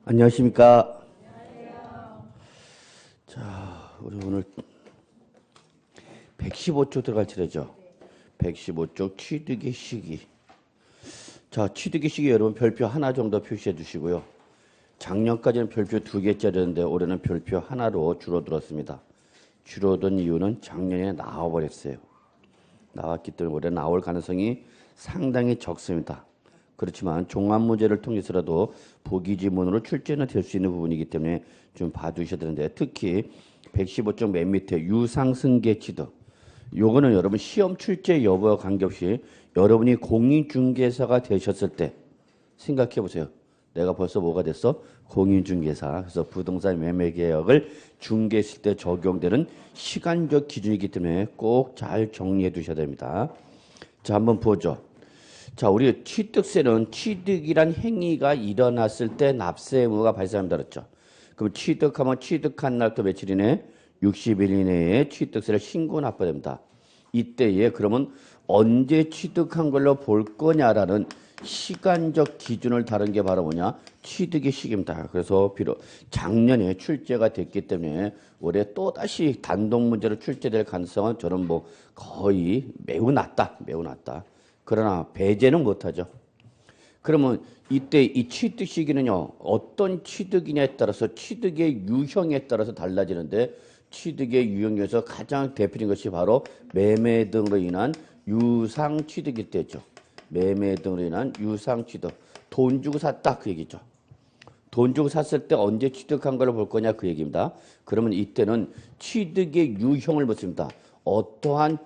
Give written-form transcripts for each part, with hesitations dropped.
안녕하십니까. 자, 우리 오늘 115쪽 들어갈 차례죠. 115쪽 취득의 시기. 자, 취득의 시기 여러분 별표 하나 정도 표시해 주시고요. 작년까지는 별표 2개짜리였는데 올해는 별표 하나로 줄어들었습니다. 줄어든 이유는 작년에 나와버렸어요. 나왔기 때문에 올해 나올 가능성이 상당히 적습니다. 그렇지만 종합문제를 통해서라도 보기 지문으로 출제는 될 수 있는 부분이기 때문에 좀 봐두셔야 되는데, 특히 115쪽 맨 밑에 유상승계 취득, 요거는 여러분 시험 출제 여부와 관계없이 여러분이 공인중개사가 되셨을 때 생각해 보세요. 내가 벌써 뭐가 됐어? 공인중개사. 그래서 부동산 매매계약을 중개했을 때 적용되는 시간적 기준이기 때문에 꼭 잘 정리해 두셔야 됩니다. 자, 한번 보죠. 자, 우리 취득세는 취득이란 행위가 일어났을 때 납세 의무가 발생한다 그랬죠. 그럼 취득하면 취득한 날부터 며칠 이내? 60일 이내에 취득세를 신고 납부해야 됩니다. 이때에 그러면 언제 취득한 걸로 볼 거냐라는 시간적 기준을 다룬 게 바로 뭐냐? 취득의 시기입니다. 그래서 비록 작년에 출제가 됐기 때문에 올해 또다시 단독 문제로 출제될 가능성은 저는 뭐 거의 매우 낮다. 매우 낮다. 그러나 배제는 못하죠. 그러면 이때 이 취득 시기는요, 어떤 취득이냐에 따라서 취득의 유형에 따라서 달라지는데, 취득의 유형에서 가장 대표적인 것이 바로 매매 등으로 인한 유상 취득이 되죠. 매매 등으로 인한 유상 취득. 돈 주고 샀다 그 얘기죠. 돈 주고 샀을 때 언제 취득한 걸 볼 거냐 그 얘기입니다. 그러면 이때는 취득의 유형을 묻습니다. 어떠한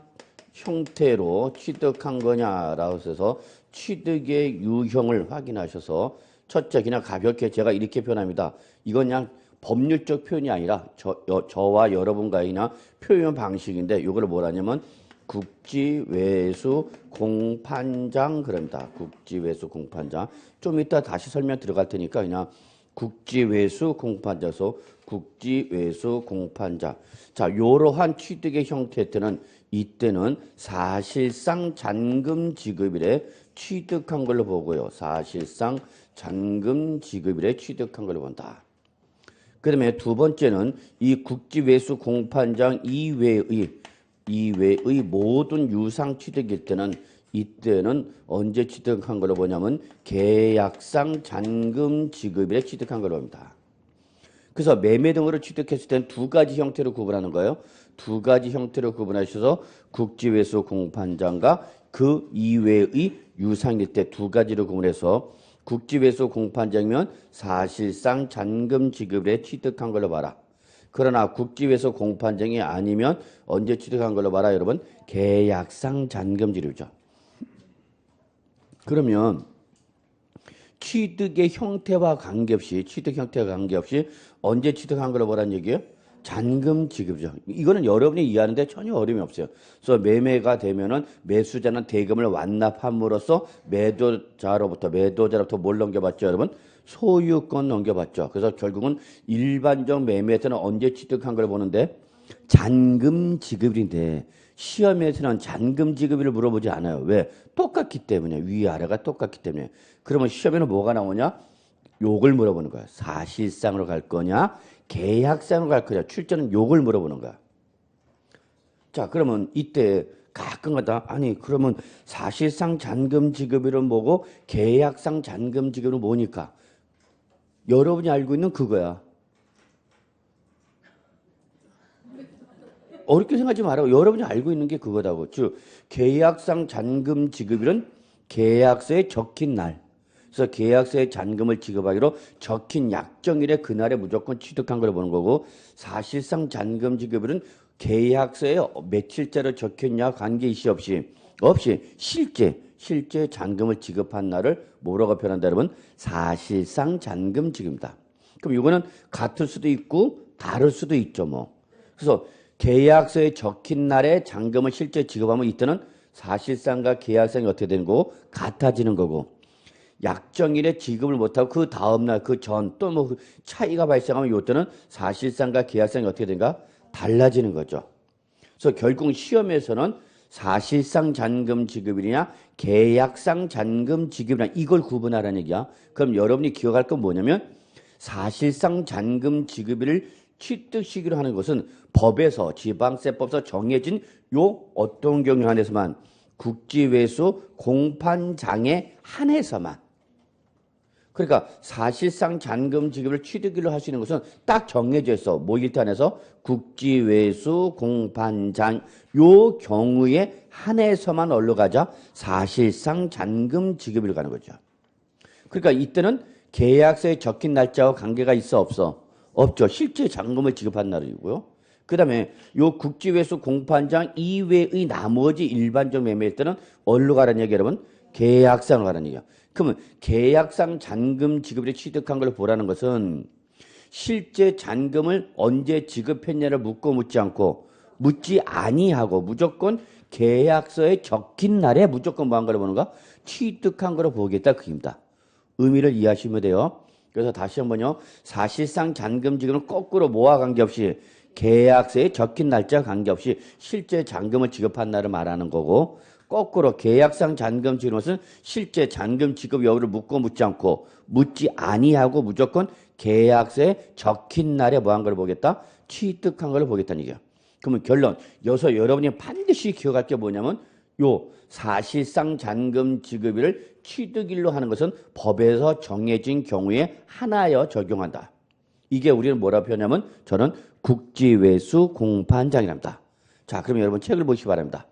형태로 취득한 거냐라고 해서 취득의 유형을 확인하셔서, 첫째 그냥 가볍게 제가 이렇게 표현합니다. 이건 그냥 법률적 표현이 아니라 저와 여러분과의 그냥 표현 방식인데, 이걸 뭐라냐면 국지외수 공판장 그럽니다. 국지외수 공판장. 좀 이따 다시 설명 들어갈 테니까 그냥 국지외수 공판자소 국지외수 공판자. 자, 이러한 취득의 형태 때는 이때는 사실상 잔금 지급일에 취득한 걸로 보고요. 사실상 잔금 지급일에 취득한 걸로 본다. 그다음에 두 번째는 이 국지외수 공판장 이외의 모든 유상 취득일 때는 이때는 언제 취득한 걸로 보냐면 계약상 잔금 지급일에 취득한 걸로 봅니다. 그래서 매매 등으로 취득했을 때는 두 가지 형태로 구분하는 거예요. 두 가지 형태로 구분하셔서 국지외수 공판장과 그 이외의 유상일 때 두 가지로 구분해서, 국지외수 공판장이면 사실상 잔금 지급에 취득한 걸로 봐라. 그러나 국지외수 공판장이 아니면 언제 취득한 걸로 봐라 여러분? 계약상 잔금 지급이죠. 그러면 취득의 형태와 관계없이 언제 취득한 걸로 보라는 얘기예요? 잔금 지급이죠. 이거는 여러분이 이해하는데 전혀 어려움이 없어요. 그래서 매매가 되면은 매수자는 대금을 완납함으로써 매도자로부터 뭘 넘겨받죠, 여러분? 소유권 넘겨받죠. 그래서 결국은 일반적 매매에서는 언제 취득한 걸 보는데 잔금 지급인데, 시험에서는 잔금 지급일을 물어보지 않아요. 왜? 똑같기 때문에. 위아래가 똑같기 때문에. 그러면 시험에는 뭐가 나오냐? 요걸 물어보는 거야. 사실상으로 갈 거냐? 계약상으로 갈 거냐? 출제는 요걸 물어보는 거야. 자, 그러면 이때 가끔가다 아니 그러면 사실상 잔금 지급일은 뭐고 계약상 잔금 지급은 뭐니까? 여러분이 알고 있는 그거야. 어렵게 생각하지 말고 여러분이 알고 있는 게 그거다고. 즉 계약상 잔금 지급일은 계약서에 적힌 날. 그래서 계약서에 잔금을 지급하기로 적힌 약정일에 그날에 무조건 취득한 걸 보는 거고, 사실상 잔금 지급일은 계약서에 며칠자로 적혔냐 관계이시 없이 실제 잔금을 지급한 날을 뭐라고 표현한다 여러분? 사실상 잔금 지급입니다. 그럼 이거는 같을 수도 있고 다를 수도 있죠 뭐. 그래서 계약서에 적힌 날에 잔금을 실제 지급하면 이때는 사실상과 계약상이 어떻게 되는 거고? 같아지는 거고, 약정일에 지급을 못하고 그 다음날 그 전 또 뭐 차이가 발생하면 이때는 사실상과 계약상이 어떻게 되는가? 달라지는 거죠. 그래서 결국 시험에서는 사실상 잔금 지급이냐 계약상 잔금 지급이냐 이걸 구분하라는 얘기야. 그럼 여러분이 기억할 건 뭐냐면 사실상 잔금 지급일을 취득시기로 하는 것은 법에서 지방세법에서 정해진 요 어떤 경우에 한해서만 국지외수 공판장에 한해서만 그러니까 사실상 잔금 지급을 취득일로 할 수 있는 것은 딱 정해져 있어. 뭐 일단에서 국지외수 공판장 요 경우에 한해서만 얼로 가자 사실상 잔금 지급일로 가는 거죠. 그러니까 이때는 계약서에 적힌 날짜와 관계가 있어 없어? 없죠. 실제 잔금을 지급한 날이고요. 그 다음에 요 국지외수 공판장 이외의 나머지 일반적 매매일 때는 어디로 가라는 얘기 여러분? 계약상으로 가라는 얘기야. 그러면 계약상 잔금 지급을 취득한 걸 보라는 것은 실제 잔금을 언제 지급했냐를 묻지 않고 묻지 아니하고 무조건 계약서에 적힌 날에 무조건 뭐한 걸 보는가? 취득한 걸 보겠다 그입니다. 의미를 이해하시면 돼요. 그래서 다시 한번요. 사실상 잔금 지급은 거꾸로 뭐와 관계없이 계약서에 적힌 날짜와 관계없이 실제 잔금을 지급한 날을 말하는 거고 거꾸로 계약상 잔금 지급은 것은 실제 잔금 지급 여부를 묻지 않고 묻지 아니하고 무조건 계약서에 적힌 날에 뭐한 걸 보겠다? 취득한 걸 보겠다는 얘기야. 그러면 결론. 여기서 여러분이 반드시 기억할 게 뭐냐면 요 사실상 잔금 지급일을 취득일로 하는 것은 법에서 정해진 경우에 하나여 적용한다. 이게 우리는 뭐라고 표현하냐면 저는 국지외수 공판장이랍니다. 자, 그럼 여러분 책을 보시기 바랍니다.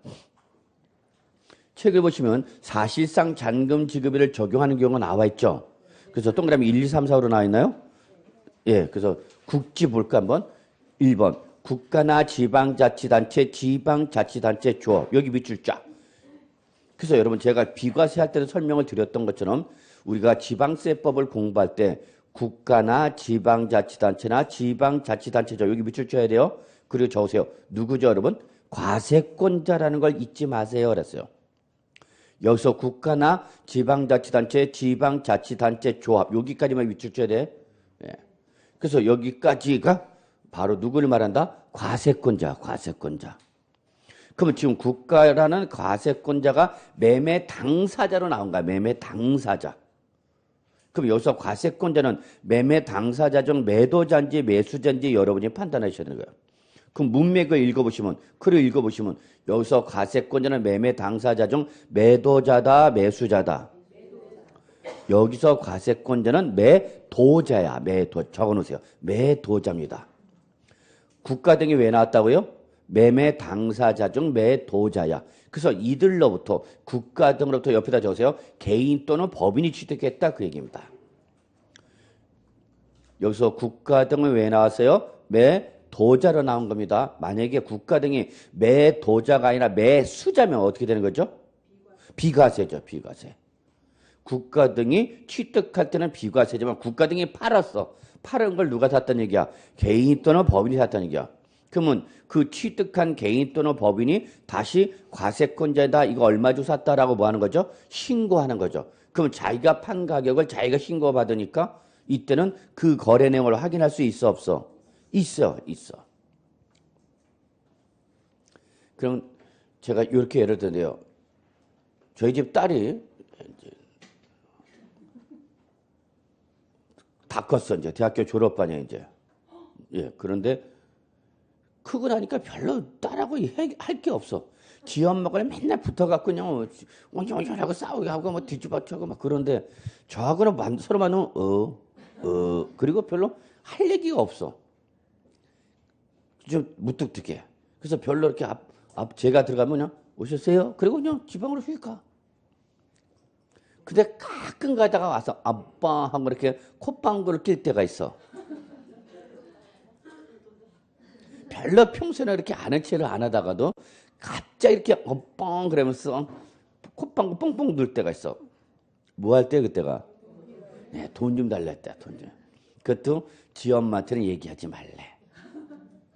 책을 보시면 사실상 잔금 지급일을 적용하는 경우가 나와 있죠. 그래서 동그라미 1, 2, 3, 4로 나와 있나요? 예, 그래서 국지 볼까 한번. 1번 국가나 지방자치단체, 지방자치단체 조합. 여기 밑줄 쫙. 그래서 여러분 제가 비과세 할 때도 설명을 드렸던 것처럼 우리가 지방세법을 공부할 때 국가나 지방자치단체나 지방자치단체죠. 여기 밑줄 쳐야 돼요. 그리고 적으세요. 누구죠 여러분? 과세권자라는 걸 잊지 마세요. 그랬어요. 여기서 국가나 지방자치단체, 지방자치단체 조합 여기까지만 밑줄 쳐야 돼. 예. 그래서 여기까지가 바로 누구를 말한다? 과세권자, 과세권자. 그러면 지금 국가라는 과세권자가 매매 당사자로 나온 거야. 매매 당사자. 그럼 여기서 과세권자는 매매 당사자 중 매도자인지 매수자인지 여러분이 판단하셔야 되는 거예요. 그럼 문맥을 읽어보시면, 글을 읽어보시면 여기서 과세권자는 매매 당사자 중 매도자다, 매수자다. 여기서 과세권자는 매도자야. 매도. 적어놓으세요. 매도자입니다. 국가 등이 왜 나왔다고요? 매매 당사자 중 매도자야. 그래서 이들로부터 국가 등으로부터 옆에다 적으세요. 개인 또는 법인이 취득했다 그 얘기입니다. 여기서 국가 등은 왜 나왔어요? 매도자로 나온 겁니다. 만약에 국가 등이 매도자가 아니라 매수자면 어떻게 되는 거죠? 비과세죠. 비과세. 국가 등이 취득할 때는 비과세지만 국가 등이 팔았어. 팔은 걸 누가 샀다는 얘기야? 개인 또는 법인이 샀다는 얘기야. 그러면 그 취득한 개인 또는 법인이 다시 과세권자에다 이거 얼마 주고 샀다라고 뭐 하는 거죠? 신고하는 거죠. 그럼 자기가 판 가격을 자기가 신고받으니까 이때는 그 거래 내용을 확인할 수 있어 없어? 있어. 있어. 그럼 제가 이렇게 예를 들어요. 저희 집 딸이 다 컸어. 이제 대학교 졸업반이야 이제. 예. 그런데 크고 나니까 별로 딸하고 할 게 없어. 지 엄마가 맨날 붙어갖고 그냥 옹졸하고 싸우게 하고 뭐 뒤집어쳐고 막 그런데 저하고는 서로 만나면 그리고 별로 할 얘기가 없어. 좀 무뚝뚝해. 그래서 별로 이렇게 제가 들어가면 그냥 오셨어요? 그리고 그냥 지방으로 휙 가. 근데 가끔 가다가 와서 아빠 하고 이렇게 콧방구를 낄 때가 있어. 별로 평소에는 이렇게 아는 체를 안 하다가도 갑자기 이렇게 뻥 그러면서 콧방구 뻥뻥 넣을 때가 있어. 뭐 할 때 그때가? 네, 돈 좀 달라 했다. 돈 좀. 그것도 지 엄마한테는 얘기하지 말래.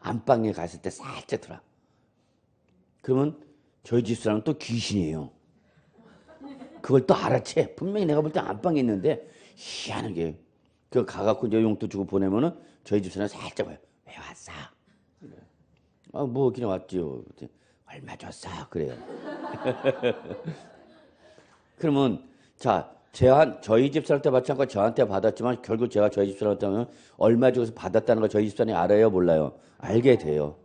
안방에 갔을 때 살짝 들어. 그러면 저희 집사람은 또 귀신이에요. 그걸 또 알아채. 분명히 내가 볼 때 안방에 있는데 희한하게 그 가갖고 이제 용돈 주고 보내면은 저희 집사람 살짝 봐요. 왜 왔어? 뭐 그냥 왔지요. 얼마 줬어? 그래요. 그러면 자 저희 집사람한테 받지 않고 저한테 받았지만 결국 제가 저희 집사람한테 얼마 주고서 받았다는 걸 저희 집사람이 알아요, 몰라요? 알게 돼요.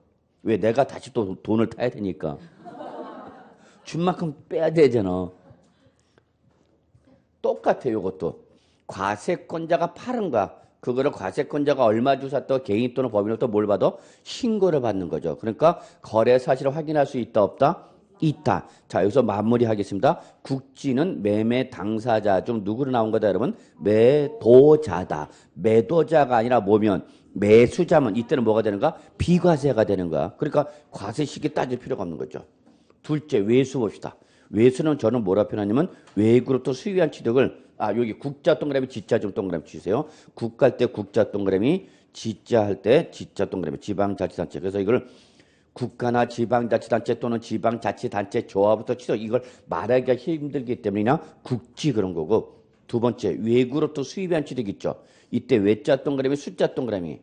왜? 내가 다시 또 돈을 타야 되니까. 준 만큼 빼야 되잖아. 똑같아요, 이것도. 과세권자가 파는 거야. 그거를 과세권자가 얼마 주고 샀다고 개인 또는 법인으로부터 뭘 받아? 신고를 받는 거죠. 그러니까 거래 사실을 확인할 수 있다, 없다? 있다. 자, 여기서 마무리하겠습니다. 국지는 매매 당사자 중 누구로 나온 거다, 여러분? 매도자다. 매도자가 아니라 뭐면? 매수자면 이때는 뭐가 되는가? 비과세가 되는 거야. 그러니까 과세 시기 따질 필요가 없는 거죠. 둘째, 외수 봅시다. 외수는 저는 뭐라 표현하냐면 외국으로부터 수입한 취득을 여기 국자 동그라미 지자 좀 동그라미 주세요. 국갈 때 국자 동그라미, 지자 할 때 지자 동그라미, 지방자치단체. 그래서 이걸 국가나 지방자치단체 또는 지방자치단체 조합부터 취득, 이걸 말하기가 힘들기 때문이나 국지 그런 거고. 두 번째, 외국으로부터 수입한 취득 있죠. 이때 외자 동그라미, 숫자 동그라미.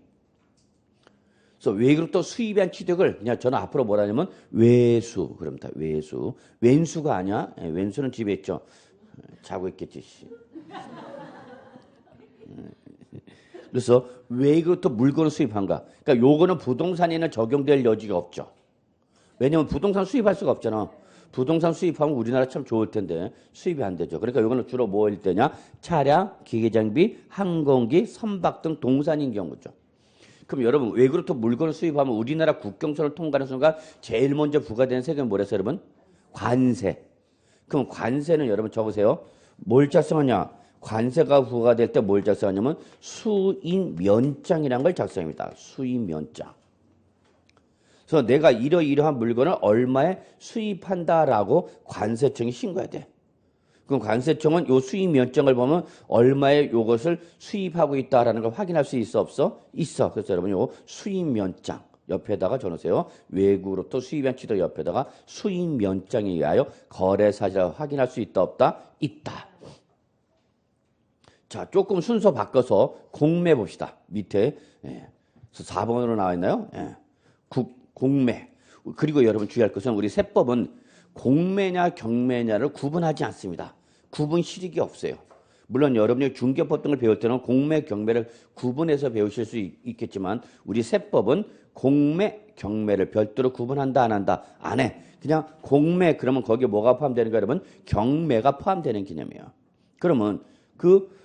그래서 외국으로부터 수입한 취득을 그냥 저는 앞으로 뭐라 하냐면 외수 그럽니다. 외수. 왼수가 아니야. 왼수는 집에 있죠. 자고 있겠지. 그래서 외국으로부터 물건을 수입한가. 그러니까 요거는 부동산에는 적용될 여지가 없죠. 왜냐면 부동산 수입할 수가 없잖아. 부동산 수입하면 우리나라 참 좋을 텐데 수입이 안 되죠. 그러니까 요거는 주로 뭐일 때냐. 차량, 기계장비, 항공기, 선박 등 동산인 경우죠. 그럼 여러분 외국으로부터 물건을 수입하면 우리나라 국경선을 통과하는 순간 제일 먼저 부과되는 세금은 뭐랬어요, 여러분? 관세. 그럼 관세는 여러분 적으세요. 뭘 작성하냐? 관세가 부과될 때 뭘 작성하냐면 수입면장이라는 걸 작성합니다. 수입면장. 그래서 내가 이러이러한 물건을 얼마에 수입한다라고 관세청에 신고해야 돼. 그럼 관세청은 요 수입면장을 보면 얼마에 요것을 수입하고 있다라는 걸 확인할 수 있어, 없어? 있어. 그래서 여러분 요 수입면장 옆에다가 적으세요. 외국으로부터 수입한 취득 옆에다가 수입면장에 의하여 거래 사실을 확인할 수 있다, 없다? 있다. 자, 조금 순서 바꿔서 공매 봅시다. 밑에 4번으로 나와 있나요? 공매. 그리고 여러분 주의할 것은 우리 세법은 공매냐 경매냐를 구분하지 않습니다. 구분 실익이 없어요. 물론 여러분이 중개법 등을 배울 때는 공매, 경매를 구분해서 배우실 수 있겠지만 우리 세법은 공매, 경매를 별도로 구분한다, 안 한다? 안 해. 그냥 공매 그러면 거기에 뭐가 포함되는가 여러분? 경매가 포함되는 개념이에요. 그러면 그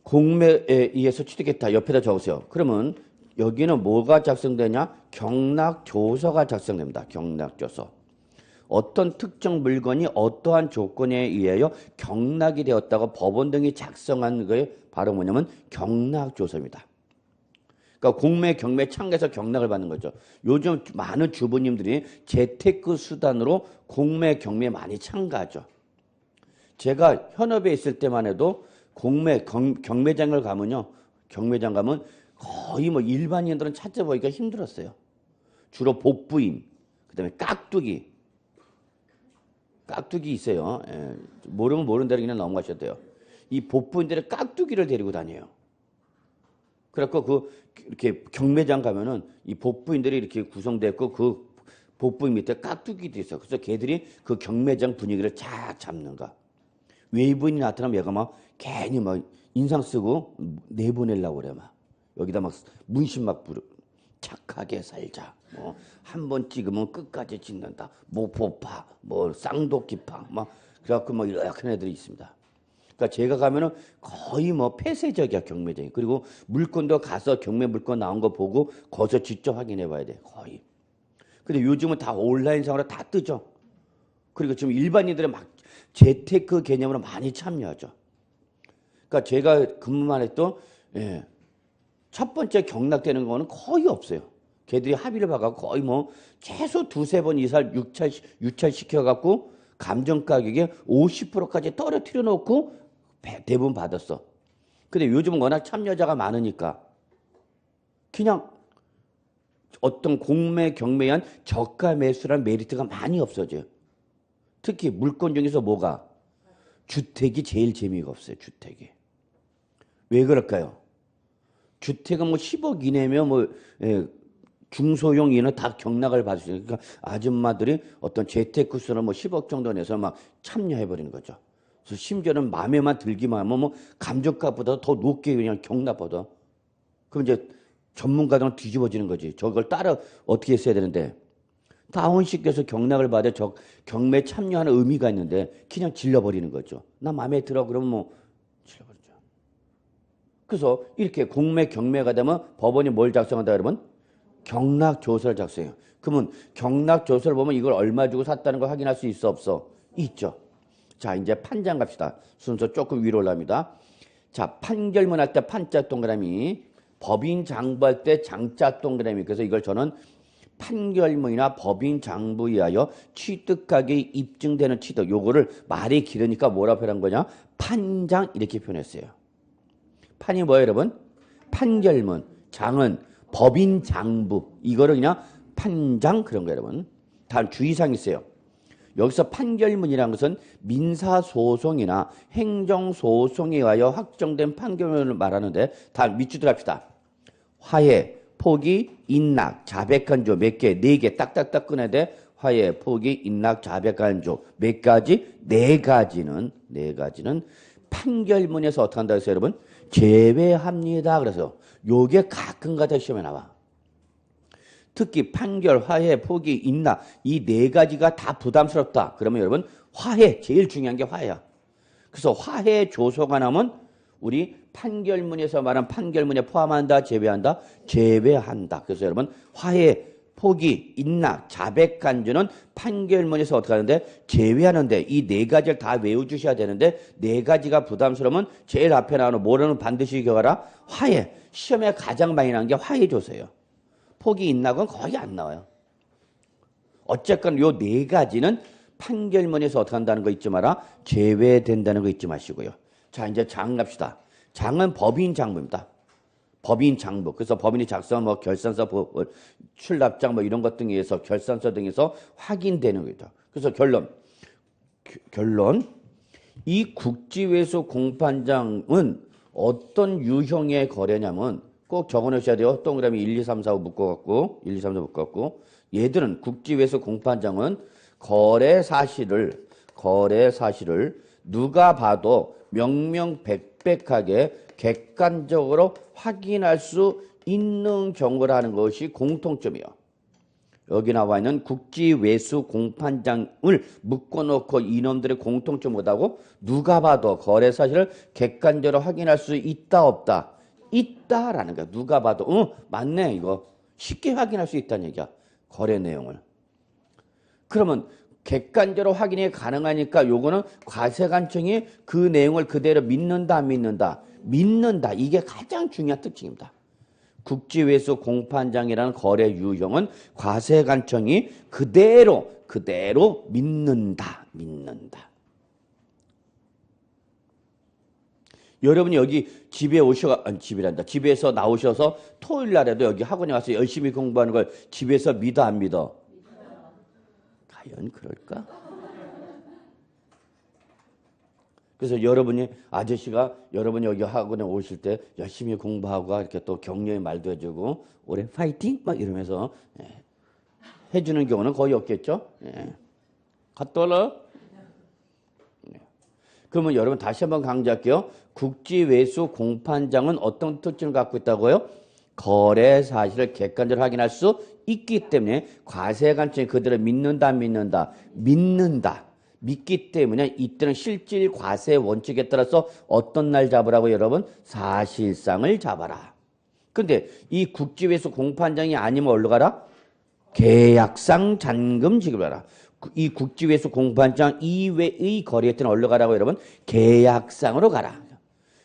공매에 의해서 취득했다. 옆에다 적으세요. 그러면 여기는 뭐가 작성되냐? 경락조서가 작성됩니다. 경락조서. 어떤 특정 물건이 어떠한 조건에 의하여 경락이 되었다고 법원 등이 작성한 게 바로 뭐냐면 경락조서입니다. 그러니까 공매, 경매 참가해서 경락을 받는 거죠. 요즘 많은 주부님들이 재테크 수단으로 공매, 경매에 많이 참가하죠. 제가 현업에 있을 때만 해도 경매장을 가면요. 경매장 가면 거의 뭐 일반인들은 찾아보기가 힘들었어요. 주로 복부인, 그 다음에 깍두기 있어요. 모르면 모르는 대로 그냥 넘어가셔도 돼요. 이 복부인들의 깍두기를 데리고 다녀요. 그래갖고 이렇게 경매장 가면은 이 복부인들이 이렇게 구성됐고 그 복부인 밑에 깍두기도 있어. 그래서 걔들이 그 경매장 분위기를 쫙 잡는가. 외부인이 나타나면 얘가 막 괜히 막 인상 쓰고 내보내려고 그래 막. 여기다 막 문신 막 착하게 살자. 뭐 한 번 찍으면 끝까지 찍는다. 모포파, 뭐 쌍도끼파, 막 그래갖고 막 이렇게 애들이 있습니다. 그러니까 제가 가면은 거의 뭐 폐쇄적이야 경매장이. 그리고 물건도 가서 경매 물건 나온 거 보고 거기서 직접 확인해봐야 돼 거의. 근데 요즘은 다 온라인상으로 다 뜨죠. 그리고 지금 일반인들은 막 재테크 개념으로 많이 참여하죠. 그러니까 제가 근무만 했던 첫 번째 경락되는 거는 거의 없어요. 걔들이 합의를 봐갖고 거의 뭐 최소 두세 번 이상 유찰시켜갖고 감정 가격에 50%까지 떨어뜨려 놓고 대부분 받았어. 근데 요즘은 워낙 참여자가 많으니까 그냥 어떤 공매, 경매에 의한 저가 매수라는 메리트가 많이 없어져요. 특히 물건 중에서 뭐가? 주택이 제일 재미가 없어요. 주택이. 왜 그럴까요? 주택은 뭐 10억 이내면 뭐 중소형 이는 다 경락을 받을 수 있어요. 그러니까 아줌마들이 어떤 재테크수는 뭐 10억 정도 내서 막 참여해버리는 거죠. 그래서 심지어는 마음에만 들기만 하면 뭐 감정값보다 더 높게 그냥 경납하다. 그럼 이제 전문가들은 뒤집어지는 거지. 저걸 따라 어떻게 했어야 되는데 다운시켜서 경락을 받아 경매에 참여하는 의미가 있는데 그냥 질러버리는 거죠. 나 마음에 들어 그러면 뭐 질러버리죠. 그래서 이렇게 공매 경매가 되면 법원이 뭘 작성한다 그러면 경락조서를 작성해요. 그러면 경락조서를 보면 이걸 얼마 주고 샀다는 걸 확인할 수 있어 없어? 있죠. 자 이제 판장 갑시다. 순서 조금 위로 올라갑니다. 자 판결문 할 때 판자 동그라미, 법인 장부할 때 장자 동그라미. 그래서 이걸 저는 판결문이나 법인 장부에 의하여 취득하게 입증되는 취득. 요거를 말이 길으니까 뭐라 표현한 거냐? 판장 이렇게 표현했어요. 판이 뭐예요 여러분? 판결문. 장은 법인 장부. 이거를 그냥 판장 그런 거예요 여러분. 다음 주의사항이 있어요. 여기서 판결문이라는 것은 민사소송이나 행정소송에 의하여 확정된 판결문을 말하는데 다음 밑줄 들어갑시다. 화해, 포기, 인락, 자백간조 몇 개? 4개 딱딱딱 꺼내야 돼. 화해, 포기, 인락, 자백간조 몇 가지? 4가지는 판결문에서 어떻게 한다고 했어요 여러분? 제외합니다. 그래서 요게 가끔가다 시험에 나와. 특히 판결, 화해, 포기, 인락 이 4가지가 다 부담스럽다. 그러면 여러분 화해, 제일 중요한 게 화해야. 그래서 화해 조서가 나오면 우리 판결문에서 말한 판결문에 포함한다, 제외한다? 제외한다. 그래서 여러분 화해, 포기, 인락, 자백간주는 판결문에서 어떻게 하는데? 제외하는데 이 4가지를 다 외워주셔야 되는데 4가지가 부담스러우면 제일 앞에 나오는 뭐라는 반드시 기억하라? 화해. 시험에 가장 많이 나오는 게 화해 조서예요. 포기, 인락은 거의 안 나와요. 어쨌건 요 4가지는 판결문에서 어떻게 한다는 거 잊지 마라. 제외된다는 거 잊지 마시고요. 자 이제 장 갑시다. 장은 법인 장부입니다. 법인 장부. 그래서 법인이 작성한 뭐 결산서, 출납장 뭐 이런 것 등에 의해서 결산서 등에서 확인되는 거죠. 그래서 결론. 이 국지외수 공판장은 어떤 유형의 거래냐면 꼭 적어놓으셔야 돼요. 동그라미 1, 2, 3, 4, 5 묶어갖고 1, 2, 3, 4 묶어갖고 얘들은 국지외수 공판장은 거래 사실을 누가 봐도 명명백백하게 객관적으로 확인할 수 있는 경우라는 것이 공통점이에요. 여기 나와 있는 국지외수 공판장을 묶어놓고 이놈들의 공통점 뭐다고? 누가 봐도 거래 사실을 객관적으로 확인할 수 있다 없다? 있다라는 거야. 누가 봐도 맞네 이거. 쉽게 확인할 수 있다는 얘기야. 거래 내용을. 그러면 객관적으로 확인이 가능하니까 요거는 과세관청이 그 내용을 그대로 믿는다 안 믿는다? 믿는다. 이게 가장 중요한 특징입니다. 국지외수 공판장이라는 거래 유형은 과세관청이 그대로 믿는다. 여러분이 여기 집에서 나오셔서 토요일 날에도 여기 학원에 와서 열심히 공부하는 걸 집에서 믿어 안 믿어? 과연 그럴까? 그래서 아저씨가 여러분이 여기 학원에 오실 때 열심히 공부하고 이렇게 또 격려의 말도 해주고 올해 파이팅! 막 이러면서 해주는 경우는 거의 없겠죠? 갔다 올라? 그러면 여러분 다시 한번 강조할게요. 국지외수 공판장은 어떤 특징을 갖고 있다고요? 거래 사실을 객관적으로 확인할 수 있기 때문에 과세관청이 그들을 믿는다 안 믿는다? 믿는다. 믿기 때문에 이때는 실질 과세 원칙에 따라서 어떤 날 잡으라고 여러분? 사실상을 잡아라. 근데 이 국지외수 공판장이 아니면 어디로 가라? 계약상 잔금 지급하라. 이 국지외수 공판장 이외의 거래에 때는 어디로 가라고 여러분? 계약상으로 가라.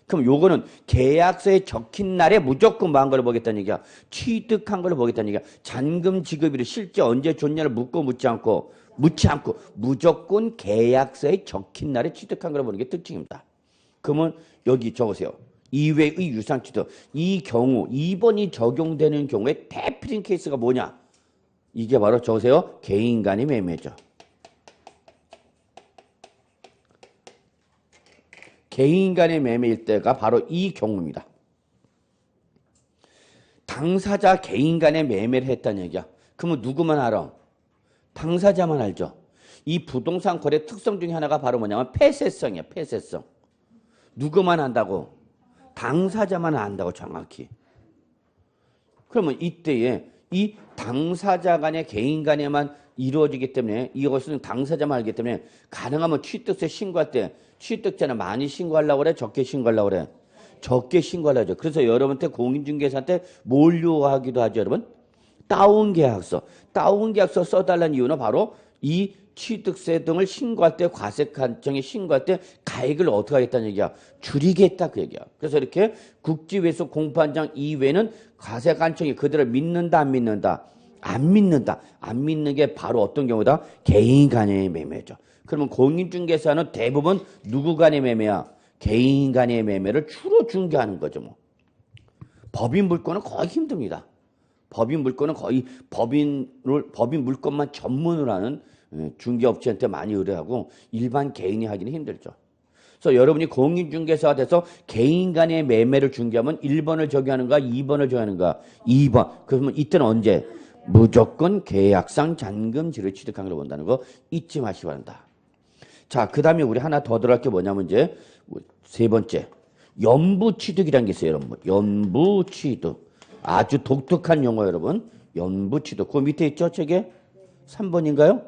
그럼 요거는 계약서에 적힌 날에 무조건 뭐 한 걸 보겠다는 얘기야? 취득한 걸 보겠다는 얘기야. 잔금 지급일을 실제 언제 줬냐를 묻지 않고 무조건 계약서에 적힌 날에 취득한 걸 보는 게 특징입니다. 그러면 여기 적으세요. 이외의 유상 취득. 이 경우 2번이 적용되는 경우에 대표적인 케이스가 뭐냐? 이게 바로 적으세요. 개인 간의 매매죠. 개인 간의 매매일 때가 바로 이 경우입니다. 당사자 개인 간의 매매를 했다는 얘기야. 그러면 누구만 알아? 당사자만 알죠. 이 부동산 거래 특성 중에 하나가 바로 뭐냐면 폐쇄성이야. 폐쇄성. 누구만 한다고? 당사자만 한다고 정확히. 그러면 이때에 이 당사자 간의 개인 간에만 이루어지기 때문에 이것은 당사자만 알기 때문에 가능하면 취득세 신고할 때 취득자는 많이 신고하려고 그래? 적게 신고하려고 그래? 적게 신고하려고 하죠. 그래서 여러분한테 공인중개사한테 뭘 요구하기도 하죠, 여러분? 다운계약서. 다운계약서 써달라는 이유는 바로 이 취득세 등을 신고할 때 과세관청에 신고할 때 가액을 어떻게 하겠다는 얘기야? 줄이겠다 그 얘기야. 그래서 이렇게 국지회수 공판장 이외에는 과세관청이 그들을 믿는다 안 믿는다? 안 믿는다. 안 믿는 게 바로 어떤 경우다? 개인 간의 매매죠. 그러면 공인중개사는 대부분 누구 간의 매매야? 개인 간의 매매를 주로 중개하는 거죠. 뭐. 법인 물건은 거의 힘듭니다. 법인 물건은 거의 법인 물건만 전문으로 하는 중개업체한테 많이 의뢰하고 일반 개인이 하기는 힘들죠. 그래서 여러분이 공인중개사가 돼서 개인 간의 매매를 중개하면 1번을 적용하는가 2번을 적용하는가 2번. 그러면 이때는 언제? 무조건 계약상 잔금지를 취득한 걸 본다는 거 잊지 마시기 바란다. 자, 그 다음에 우리 하나 더 들어갈 게 뭐냐면 이제 세 번째 연부취득이라는 게 있어요. 여러분. 연부취득. 아주 독특한 용어 여러분. 연부취득. 그 밑에 있죠 책에? 3번인가요?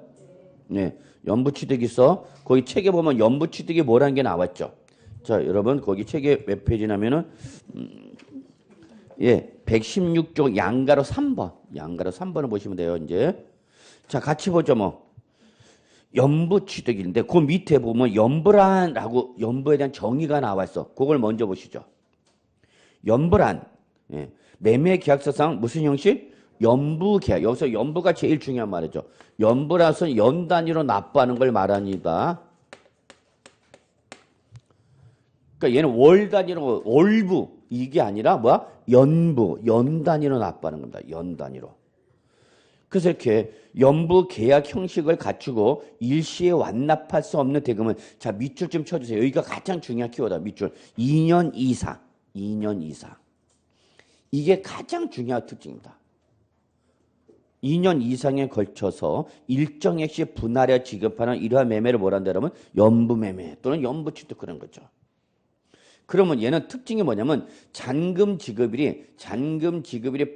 네. 연부취득이 있어. 거기 책에 보면 연부취득이 뭐라는 게 나왔죠. 자, 여러분 거기 책에 몇 페이지냐면은 116쪽 양가로 3번. 양가로 3번을 보시면 돼요, 이제. 자, 같이 보죠, 뭐. 연부취득인데 그 밑에 보면 연부란라고 연부에 대한 정의가 나와 있어. 그걸 먼저 보시죠. 연부란. 매매 계약서상 무슨 형식? 연부계약. 여기서 연부가 제일 중요한 말이죠. 연부라서 연 단위로 납부하는 걸 말합니다. 그러니까 얘는 월 단위로 월부 이게 아니라 뭐야? 연부, 연 단위로 납부하는 겁니다. 연 단위로. 그래서 이렇게 연부 계약 형식을 갖추고 일시에 완납할 수 없는 대금은 자 밑줄 좀 쳐주세요. 여기가 가장 중요한 키워드다. 밑줄. 2년 이상. 2년 이상. 이게 가장 중요한 특징입니다. 2년 이상에 걸쳐서 일정액씩 분할해 지급하는 이러한 매매를 뭐란다 그러면 연부매매 또는 연부취득 그런 거죠. 그러면 얘는 특징이 뭐냐면 잔금 지급일이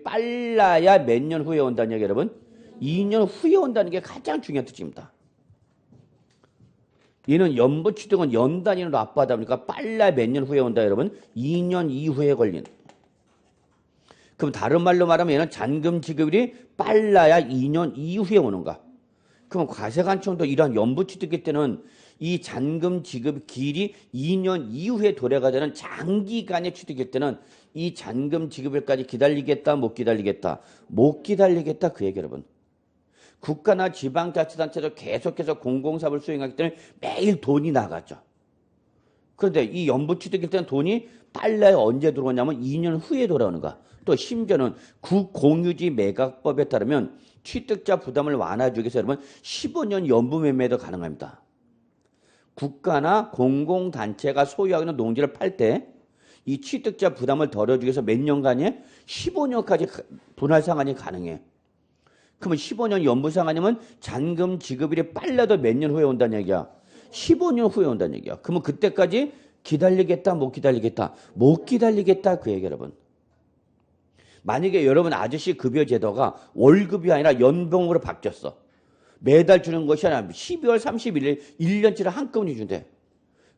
빨라야 몇 년 후에 온다는 얘기 여러분? 2년 후에 온다는 게 가장 중요한 특징입니다. 얘는 연부취득은 연 단위로 납부하다 보니까 빨라야 몇 년 후에 온다 여러분? 2년 이후에 걸리는. 그럼 다른 말로 말하면 얘는 잔금 지급일이 빨라야 2년 이후에 오는가? 그럼 과세관청도 이러한 연부취득일 때는 이 잔금 지급 기일이 2년 이후에 도래가 되는 장기간의 취득일 때는 이 잔금 지급일까지 기다리겠다 못 기다리겠다? 못 기다리겠다 그 얘기 여러분. 국가나 지방자치단체도 계속해서 공공사업을 수행하기 때문에 매일 돈이 나가죠. 그런데 이 연부취득일 때는 돈이 빨라야 언제 들어오냐면 2년 후에 돌아오는가? 또 심지어는 국공유지 매각법에 따르면 취득자 부담을 완화하기 위해서 여러분 15년 연부매매도 가능합니다. 국가나 공공단체가 소유하고 있는 농지를 팔 때 이 취득자 부담을 덜어주기 위해서 몇 년간에 15년까지 분할상환이 가능해. 그러면 15년 연부상환이면 잔금 지급일이 빨라도 몇 년 후에 온다는 얘기야? 15년 후에 온다는 얘기야. 그러면 그때까지 기다리겠다 못 기다리겠다? 못 기다리겠다 그 얘기 여러분. 만약에 여러분 아저씨 급여 제도가 월급이 아니라 연봉으로 바뀌었어. 매달 주는 것이 아니라 12월 31일 1년치를 한꺼번에 준대.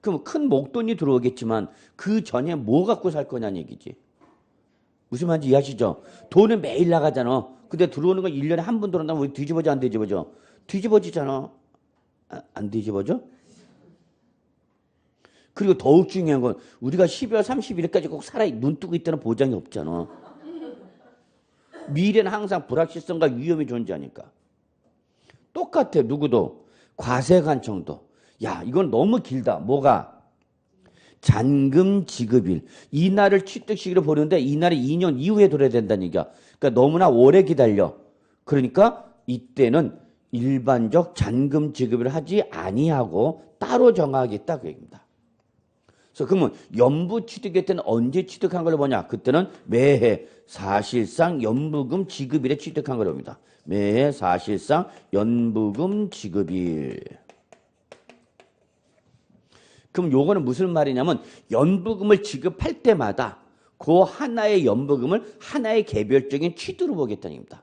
그럼 큰 목돈이 들어오겠지만 그 전에 뭐 갖고 살 거냐는 얘기지. 무슨 말인지 이해하시죠? 돈은 매일 나가잖아. 근데 들어오는 건 1년에 한 번 들어온다면 우리 뒤집어져 안 뒤집어져? 뒤집어지잖아. 안 뒤집어져? 그리고 더욱 중요한 건 우리가 12월 31일까지 꼭 살아 눈 뜨고 있다는 보장이 없잖아. 미래는 항상 불확실성과 위험이 존재하니까. 똑같아. 누구도. 과세관청도. 야 이건 너무 길다. 뭐가? 잔금 지급일. 이날을 취득시기로 보는데 이날이 2년 이후에 돌아야 된다는 얘기야. 그러니까 너무나 오래 기다려. 그러니까 이때는 일반적 잔금 지급을 하지 아니하고 따로 정하겠다 그 얘기입니다. 그래서 그러면 연부 취득일 때는 언제 취득한 걸 보냐? 그때는 매해 사실상 연부금 지급일에 취득한 걸 봅니다. 매해 사실상 연부금 지급일. 그럼 요거는 무슨 말이냐면 연부금을 지급할 때마다 그 하나의 연부금을 하나의 개별적인 취두로 보겠다는 겁니다.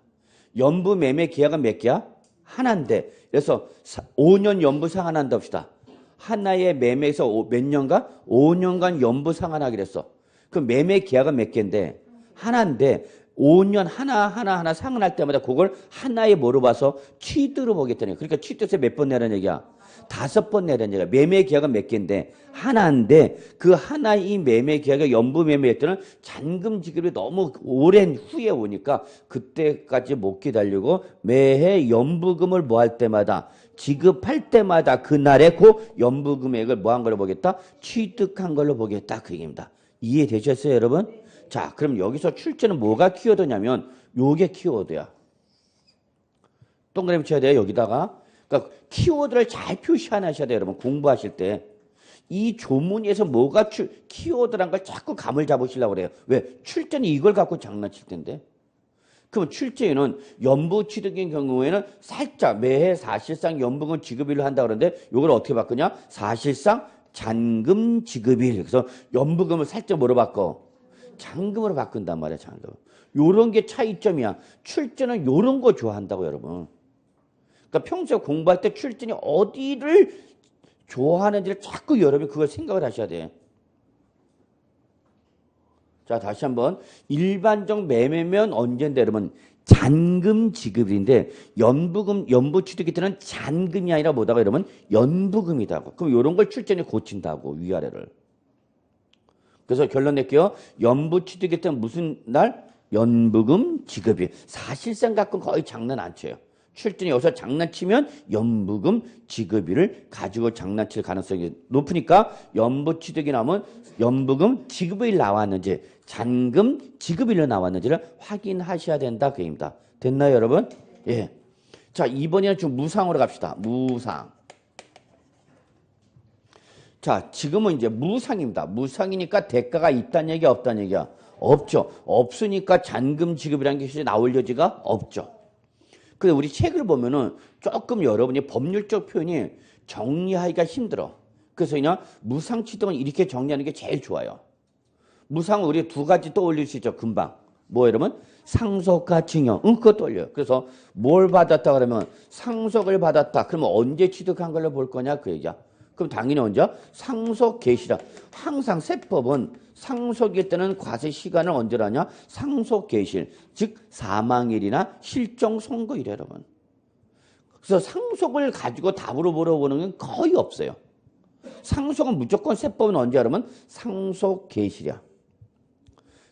연부 매매 계약은 몇 개야? 하나인데 그래서 5년 연부 상환한다 합시다. 하나의 매매에서 몇 년간? 5년간 연부 상환하기로 했어. 그럼 매매 계약은 몇 개인데? 하나인데 5년 하나 상환할 때마다 그걸 하나의 뭐로 봐서 취두로 보겠다는 거야. 그러니까 취두에서 몇 번 내라는 얘기야? 5번 내라는 얘기야. 매매 계약은 몇 개인데? 하나인데 그 하나의 이 매매 계약의 연부 매매할 때는 잔금 지급이 너무 오랜 후에 오니까 그때까지 못 기다리고 매해 연부금을 뭐 할 때마다 지급할 때마다 그날의 그 연부 금액을 뭐 한 걸로 보겠다? 취득한 걸로 보겠다. 그 얘기입니다. 이해되셨어요, 여러분? 자, 그럼 여기서 출제는 뭐가 키워드냐면 요게 키워드야. 동그라미 쳐야 돼요, 여기다가. 그러니까 키워드를 잘 표시하셔야 돼요, 여러분. 공부하실 때. 이 조문에서 뭐가 키워드란 걸 자꾸 감을 잡으시려고 그래요. 왜? 출제는 이걸 갖고 장난칠 텐데. 그럼 출제에는 연부 취득인 경우에는 살짝 매해 사실상 연부금 지급일로 한다 그러는데 이걸 어떻게 바꾸냐? 사실상 잔금 지급일. 그래서 연부금을 살짝 뭐로 바꿔? 잔금으로 바꾼단 말이야, 잔금. 요런 게 차이점이야. 출제는 요런 거 좋아한다고, 여러분. 그러니까 평소에 공부할 때 출제는 어디를 좋아하는지를 자꾸 여러분이 그걸 생각을 하셔야 돼. 자, 다시 한번. 일반적 매매면 언제인데, 여러분? 잔금 지급인데, 연부 취득일 때는 잔금이 아니라 뭐다가, 여러분? 연부금이다고. 그럼 이런 걸 출제는 고친다고, 위아래를. 그래서 결론 낼게요. 연부 취득일 때는 무슨 날? 연부금 지급일. 사실상 갖고 거의 장난 안 쳐요. 출전이 여기서 장난치면 연부금 지급일을 가지고 장난칠 가능성이 높으니까 연부 취득이 나오면 연부금 지급일 나왔는지 잔금 지급일로 나왔는지를 확인하셔야 된다. 그 얘기입니다. 됐나요, 여러분? 예. 자, 이번에는 좀 무상으로 갑시다. 무상. 자, 지금은 이제 무상입니다. 무상이니까 대가가 있다는 얘기야, 없다는 얘기야? 없죠. 없으니까 잔금 지급이라는 것이 나올 여지가 없죠. 근데 우리 책을 보면은 조금 여러분이 법률적 표현이 정리하기가 힘들어. 그래서 그냥 무상 취득은 이렇게 정리하는 게 제일 좋아요. 무상은 우리 두 가지 떠올릴 수 있죠, 금방. 뭐 여러분? 상속과 증여. 그거 떠올려요. 그래서 뭘 받았다 그러면 상속을 받았다. 그러면 언제 취득한 걸로 볼 거냐, 그 얘기야. 그럼 당연히 언제? 상속 개시라. 항상 세법은 상속일 때는 과세 시간을 언제로 하냐? 상속 개시일. 즉 사망일이나 실종 선고일, 여러분. 그래서 상속을 가지고 답으로 물어보는 건 거의 없어요. 상속은 무조건 세법은 언제 하려면 상속 개시야.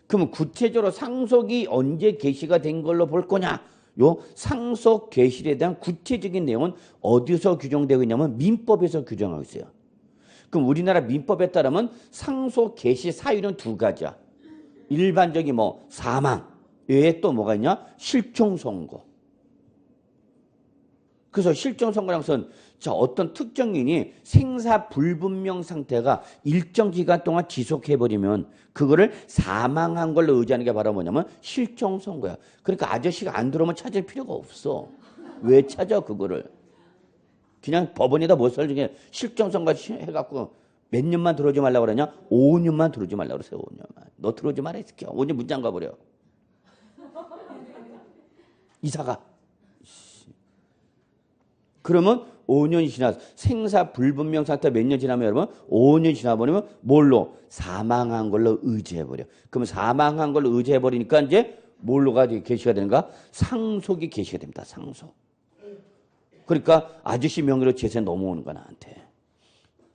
그러면 구체적으로 상속이 언제 개시가 된 걸로 볼 거냐? 요 상속 개시에 대한 구체적인 내용은 어디서 규정되고 있냐면 민법에서 규정하고 있어요. 그럼 우리나라 민법에 따르면 상속 개시 사유는 두 가지야. 일반적인 뭐 사망 외에 또 뭐가 있냐? 실종 선고. 그래서 실종 선고라는 것은 어떤 특정인이 생사 불분명 상태가 일정 기간 동안 지속해버리면 그거를 사망한 걸로 의지하는 게 바로 뭐냐면 실종 선고야. 그러니까 아저씨가 안 들어오면 찾을 필요가 없어. 왜 찾아 그거를? 그냥 법원에다 못 설 중에 실종 선고 해갖고 몇 년만 들어오지 말라고 그러냐? 5년만 들어오지 말라고 그러세요. 5년만. 너 들어오지 마라 이 새끼야. 5년 문장 가버려. 이사가. 그러면 5년이 지나서 생사 불분명 상태 몇 년 지나면 여러분 5년 지나버리면 뭘로? 사망한 걸로 의지해버려. 그러면 사망한 걸로 의지해버리니까 이제 뭘로가 개시가 되는가? 상속이 개시가 됩니다. 상속. 그러니까 아저씨 명의로 재산 넘어오는 거 나한테.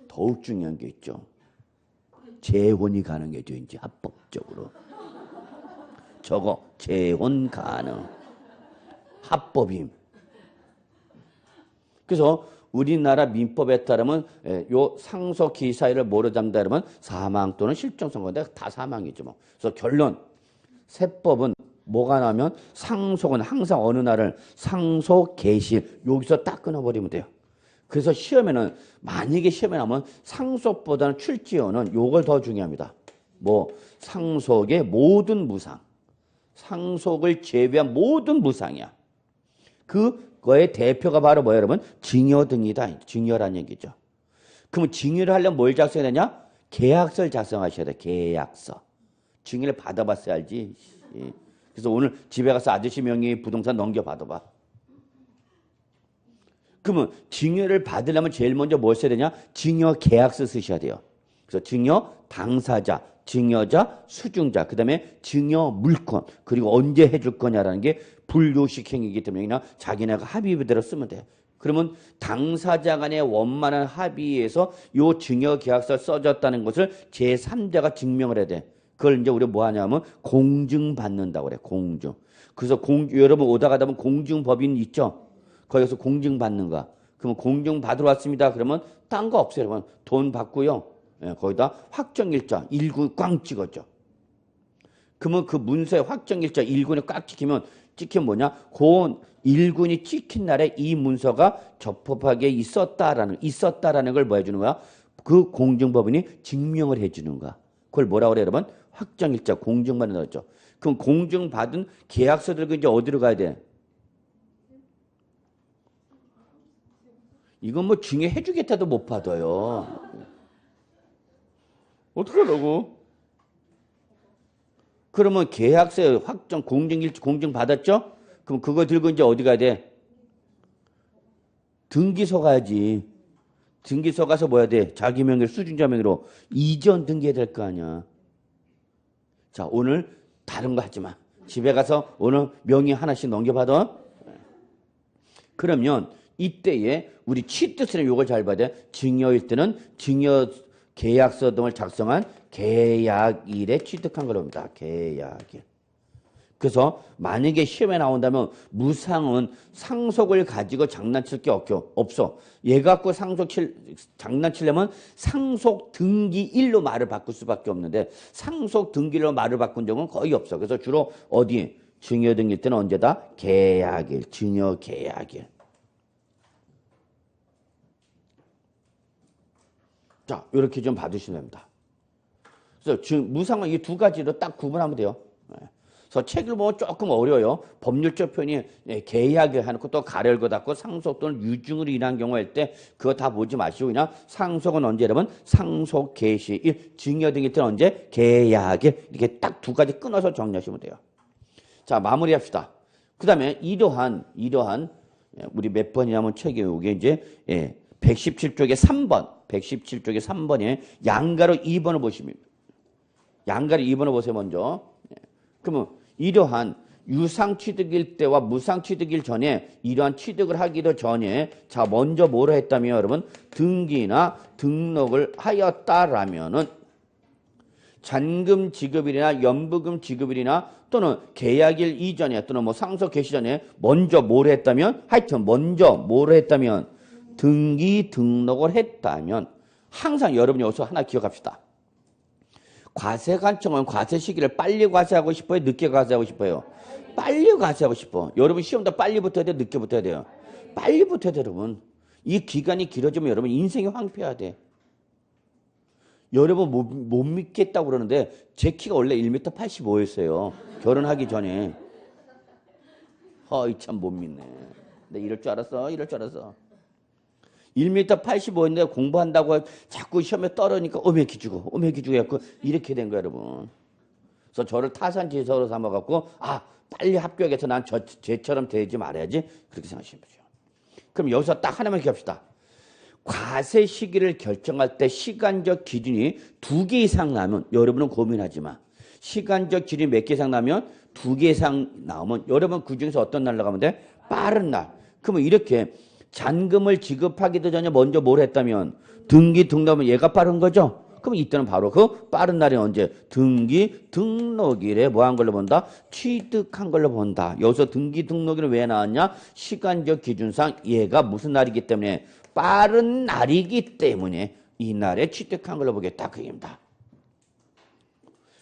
더욱 중요한 게 있죠. 재혼이 가능해져 이제 합법적으로. 저거 재혼 가능. 합법임. 그래서 우리나라 민법에 따르면 요 상속 기사일을 뭐로 잡는다 그러면 사망 또는 실종 선고인데 다 사망이죠. 뭐. 그래서 결론 세법은 뭐가 나면 상속은 항상 어느 날을 상속 개시 여기서 딱 끊어버리면 돼요. 그래서 시험에는 만약에 시험에 나오면 상속보다는 출제어는 요걸 더 중요합니다. 뭐 상속의 모든 무상, 상속을 제외한 모든 무상이야. 그거의 대표가 바로 뭐예요, 여러분? 증여 등이다. 증여란 얘기죠. 그러면 증여를 하려면 뭘 작성해야 되냐? 계약서를 작성하셔야 돼. 계약서. 증여를 받아봤어야 알지. 예. 그래서 오늘 집에 가서 아저씨 명의 부동산 넘겨받아봐. 그러면 증여를 받으려면 제일 먼저 뭘 써야 되냐? 증여 계약서 쓰셔야 돼요. 그래서 증여 당사자, 증여자, 수증자, 그 다음에 증여 물권, 그리고 언제 해줄 거냐라는 게 불요식 행위이기 때문에 그냥 자기네가 합의대로 쓰면 돼요. 그러면 당사자 간의 원만한 합의에서 요 증여 계약서 써졌다는 것을 제3자가 증명을 해야 돼. 그걸 이제 우리가 뭐 하냐면 공증받는다고 그래. 공증. 그래서 여러분 오다 가다 보면 공증법인 있죠? 거기서 공증받는 거. 그러면 공증받으러 왔습니다. 그러면 딴 거 없어요. 여러분. 돈 받고요. 예, 거기다 확정일자 1군 꽝 찍었죠. 그러면 그 문서에 확정일자 1군에 꽉 찍히면 뭐냐? 그 1군이 찍힌 날에 이 문서가 적법하게 있었다라는 걸 뭐 해주는 거야? 그 공증법인이 증명을 해주는 거야. 그걸 뭐라고 그래요, 여러분? 확정일자 공증받는 거죠. 그럼 공증받은 계약서 들고 이제 어디로 가야 돼? 이건 뭐 증여해주겠다도 못 받아요. 어떡하라고? 그러면 계약서에 확정 공증 받았죠? 그럼 그거 들고 이제 어디 가야 돼? 등기소 가야지. 등기소 가서 뭐 해야 돼? 자기 명의로 수증자 명의로 이전 등기해야 될 거 아니야. 자, 오늘 다른 거 하지 마. 집에 가서 오늘 명의 하나씩 넘겨받아. 그러면 이때에 우리 취뜻은 요걸 잘 봐야 돼. 증여일 때는 증여 계약서 등을 작성한 계약일에 취득한 걸로 봅니다. 계약일. 그래서 만약에 시험에 나온다면 무상은 상속을 가지고 장난칠 게 없어. 얘 갖고 장난치려면 상속 등기일로 말을 바꿀 수밖에 없는데 상속 등기일로 말을 바꾼 적은 거의 없어. 그래서 주로 어디? 증여 등일 때는 언제다? 계약일, 증여 계약일. 자, 이렇게 좀 봐주시면 됩니다. 그래서 무상은 이 두 가지로 딱 구분하면 돼요. 그래서 책을 보면 조금 어려워요. 법률적 표현이 계약을 해놓고 또 가려고 닫고 상속 또는 유증으로 인한 경우일 때 그거 다 보지 마시고 그냥 상속은 언제 여러분? 상속 개시일, 증여 등일 때는 언제? 계약일. 이렇게 딱 두 가지 끊어서 정리하시면 돼요. 자, 마무리합시다. 그 다음에 이러한 우리 몇 번이냐면 책에 이게 이제 117쪽에 3번. 117쪽에 3번에 양가로 2번을 보시면 양가로 2번을 보세요. 먼저. 그러면 이러한 유상취득일 때와 무상취득일 전에 이러한 취득을 하기도 전에 자 먼저 뭐로 했다면 여러분 등기나 등록을 하였다라면은 잔금 지급일이나 연부금 지급일이나 또는 계약일 이전에 또는 뭐 상속 개시 전에 먼저 뭐로 했다면 하여튼 먼저 뭐로 했다면 등기 등록을 했다면 항상 여러분이 여기서 하나 기억합시다. 과세관청은 과세 시기를 빨리 과세하고 싶어요? 늦게 과세하고 싶어요? 빨리 과세하고 싶어. 여러분 시험도 빨리 붙어야 돼요? 늦게 붙어야 돼요? 빨리 붙어야 돼요, 여러분. 이 기간이 길어지면 여러분 인생이 황폐해야 돼. 여러분 못 믿겠다고 그러는데 제 키가 원래 1m 85였어요. 결혼하기 전에. 참 못 믿네. 내가 이럴 줄 알았어. 1m 85인데 공부한다고 자꾸 시험에 떨어니까 오메기주고 해갖고 이렇게 된 거예요, 여러분. 그래서 저를 타산지서로 삼아갖고 빨리 합격해서 난 쟤처럼 되지 말아야지 그렇게 생각하시면 그럼 여기서 딱 하나만 기억합시다. 과세 시기를 결정할 때 시간적 기준이 2개 이상 나면 여러분은 고민하지 마. 시간적 기준이 몇 개 이상 나면 2개 이상 나오면 여러분 그중에서 어떤 날 나가면 돼? 빠른 날. 그러면 이렇게 잔금을 지급하기도 전에 먼저 뭘 했다면 등기 등록하면 얘가 빠른 거죠. 그럼 이때는 바로 그 빠른 날이 언제? 등기 등록일에 뭐 한 걸로 본다? 취득한 걸로 본다. 여기서 등기 등록일은 왜 나왔냐? 시간적 기준상 얘가 무슨 날이기 때문에 빠른 날이기 때문에 이 날에 취득한 걸로 보겠다. 그 얘기입니다.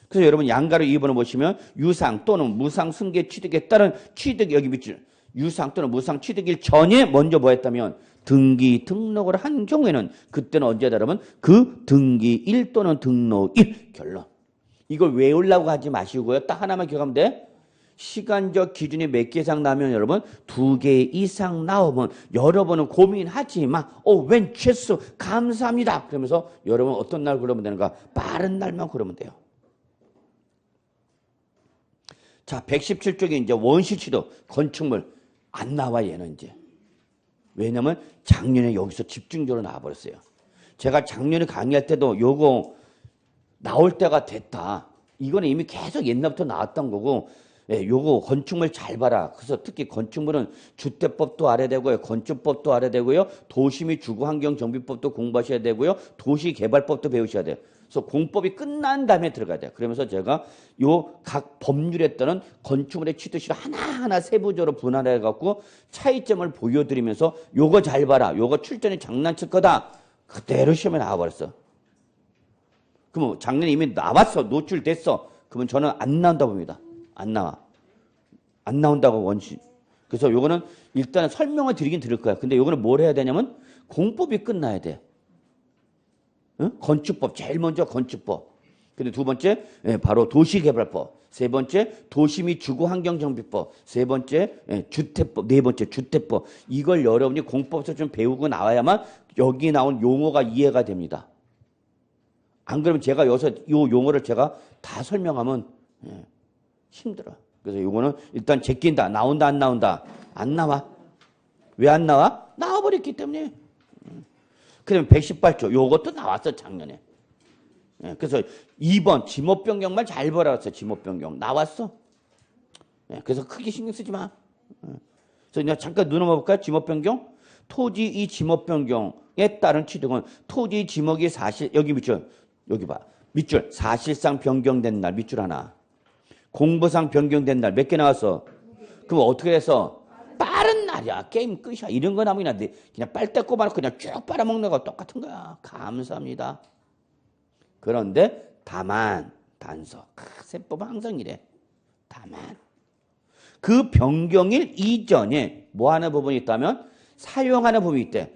그래서 여러분 양가로 2번을 보시면 유상 또는 무상 승계 취득에 따른 취득 여기 밑줄 유상 또는 무상 취득일 전에 먼저 뭐 했다면 등기 등록을 한 경우에는 그때는 언제다 여러분? 그 등기일 또는 등록일 결론. 이걸 외우려고 하지 마시고요. 딱 하나만 기억하면 돼. 시간적 기준이 몇 개 이상 나면 여러분 2개 이상 나오면 여러분은 고민하지 마. 웬 최수 감사합니다. 그러면서 여러분 어떤 날 그러면 되는가? 빠른 날만 그러면 돼요. 자, 117쪽에 이제 원시치도 건축물 안 나와 얘는 이제. 왜냐면 작년에 여기서 집중적으로 나와버렸어요. 제가 작년에 강의할 때도 요거 나올 때가 됐다. 이거는 이미 계속 옛날부터 나왔던 거고, 요거 건축물 잘 봐라. 그래서 특히 건축물은 주택법도 알아야 되고요, 건축법도 알아야 되고요, 도시 및 주거환경정비법도 공부하셔야 되고요, 도시개발법도 배우셔야 돼요. 그래서 공법이 끝난 다음에 들어가야 돼요. 그러면서 제가 요 각 법률에 따른 건축물의 취득시를 하나하나 세부적으로 분할해 갖고 차이점을 보여드리면서 요거 잘 봐라. 요거 출전이 장난칠 거다. 그대로 시험에 나와버렸어. 그럼 작년에 이미 나왔어. 노출됐어. 그러면 저는 안 나온다 봅니다. 안 나와. 안 나온다고 원시. 그래서 요거는 일단 설명을 드리긴 드릴 거야. 근데 요거는 뭘 해야 되냐면 공법이 끝나야 돼. 응? 건축법. 제일 먼저 건축법. 근데 두 번째 바로 도시개발법. 세 번째 도시 및 주거환경정비법. 세 번째 주택법. 네 번째 주택법. 이걸 여러분이 공법에서 좀 배우고 나와야만 여기 나온 용어가 이해가 됩니다. 안 그러면 제가 여기서 이 용어를 제가 다 설명하면 힘들어. 그래서 이거는 일단 제낀다. 나온다 안 나온다? 안 나와. 왜 안 나와? 나와버렸기 때문에. 그러면 118조 요것도 나왔어 작년에. 그래서 2번 지목변경만 잘 보라고 지목변경 나왔어. 그래서 크게 신경 쓰지 마. 그래서 내가 잠깐 눈 넘어볼까요? 지목변경. 토지 이 지목변경에 따른 취득은 토지 지목이 여기 밑줄 여기 봐. 밑줄 사실상 변경된 날 밑줄 하나. 공부상 변경된 날 몇 개 나왔어? 그럼 어떻게 해서? 빠른 날이야. 게임 끝이야. 이런 거 나오면 그냥 빨대 꼽아놓고 그냥 쭉 빨아먹는 거 똑같은 거야. 감사합니다. 그런데 다만 단서. 세법은 항상 이래. 다만 그 변경일 이전에 뭐 하는 부분이 있다면 사용하는 부분이 있대.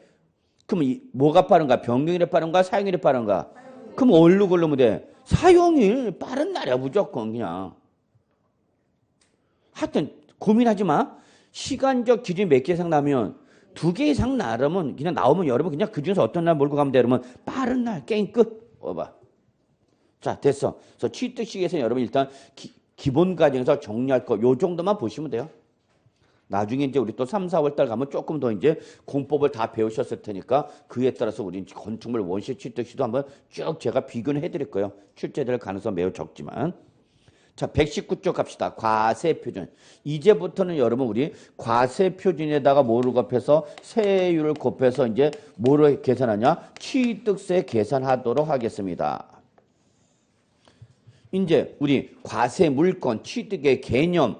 그럼 뭐가 빠른가? 변경일에 빠른가? 사용일에 빠른가? 그럼 어디로 걸르면 돼? 사용일 빠른 날이야 무조건 그냥. 하여튼 고민하지 마. 시간적 기준이 몇 개 이상 나면 2개 이상 나면 그냥 나오면 여러분 그냥 그중에서 어떤 날 몰고 가면 돼. 여러분 빠른 날 게임 끝. 봐봐. 자 됐어. 그래서 취득식에서 여러분 일단 기본 과정에서 정리할 거 요 정도만 보시면 돼요. 나중에 이제 우리 또 3, 4월 달 가면 조금 더 이제 공법을 다 배우셨을 테니까 그에 따라서 우리 건축물 원시 취득시도 한번 쭉 제가 비교는 해드릴 거예요. 출제될 가능성 매우 적지만. 자, 119쪽 갑시다. 과세표준. 이제부터는 여러분 우리 과세표준에다가 뭐를 곱해서 세율을 곱해서 이제 뭐를 계산하냐? 취득세 계산하도록 하겠습니다. 이제 우리 과세물건 취득의 개념,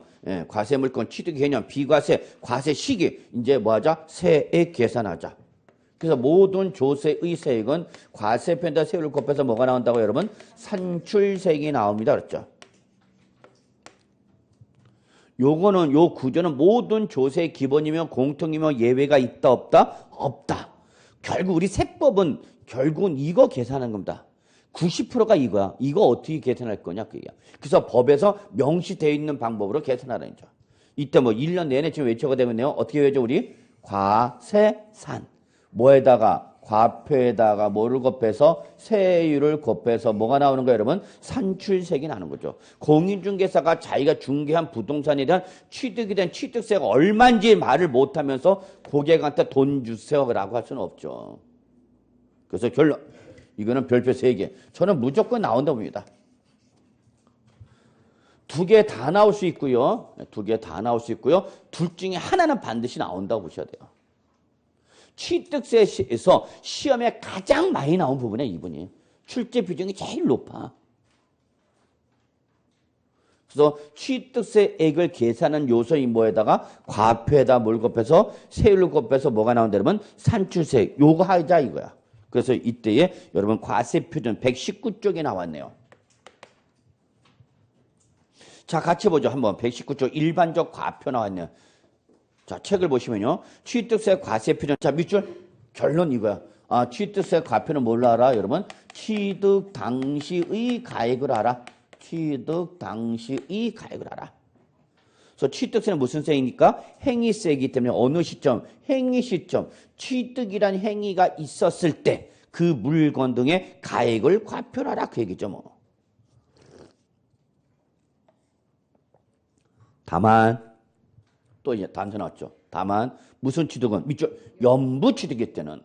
과세물건 취득 개념, 비과세, 과세 시기 이제 뭐 하자? 세액 계산하자. 그래서 모든 조세의 세액은 과세표에다 세율을 곱해서 뭐가 나온다고 여러분? 산출세액이 나옵니다. 그랬죠? 요거는 요 구조는 모든 조세의 기본이며 공통이며 예외가 있다 없다? 없다. 결국 우리 세법은 결국은 이거 계산하는 겁니다. 90%가 이거야. 이거 어떻게 계산할 거냐 그게야. 그래서 법에서 명시되어 있는 방법으로 계산하라는 거죠. 이때 뭐 1년 내내 지금 외쳐가 되면요. 어떻게 외죠 우리? 과세산. 뭐에다가? 과표에다가 뭐를 곱해서 세율을 곱해서 뭐가 나오는 거예요 여러분? 산출세액이 나는 거죠. 공인중개사가 자기가 중개한 부동산에 대한 취득에 대한 취득세가 얼마인지 말을 못하면서 고객한테 돈 주세요 라고 할 수는 없죠. 그래서 결론 이거는 별표 3개. 저는 무조건 나온다고 봅니다. 2개 다 나올 수 있고요. 2개 다 나올 수 있고요. 둘 중에 하나는 반드시 나온다고 보셔야 돼요. 취득세에서 시험에 가장 많이 나온 부분에 이분이 출제 비중이 제일 높아. 그래서 취득세액을 계산하는 요소인 뭐에다가 과표에다 뭘 곱해서 세율을 곱해서 뭐가 나온다 그러면 산출세액 요거 하자 이거야. 그래서 이때에 여러분 과세표준 119쪽에 나왔네요. 자 같이 보죠. 한번 119쪽 일반적 과표 나왔네요. 자, 책을 보시면요. 취득세 과세표준. 자, 밑줄. 결론 이거야. 아, 취득세 과표는 뭘로 알아? 여러분. 취득 당시의 가액을 알아. 취득 당시의 가액을 알아. 그래서 취득세는 무슨 세입니까? 행위세이기 때문에 어느 시점? 행위 시점. 취득이란 행위가 있었을 때 그 물건 등의 가액을 과표하라 그 얘기죠 뭐. 다만 또 이제 단서 나왔죠. 다만 무슨 취득은 밑줄 연부 취득일 때는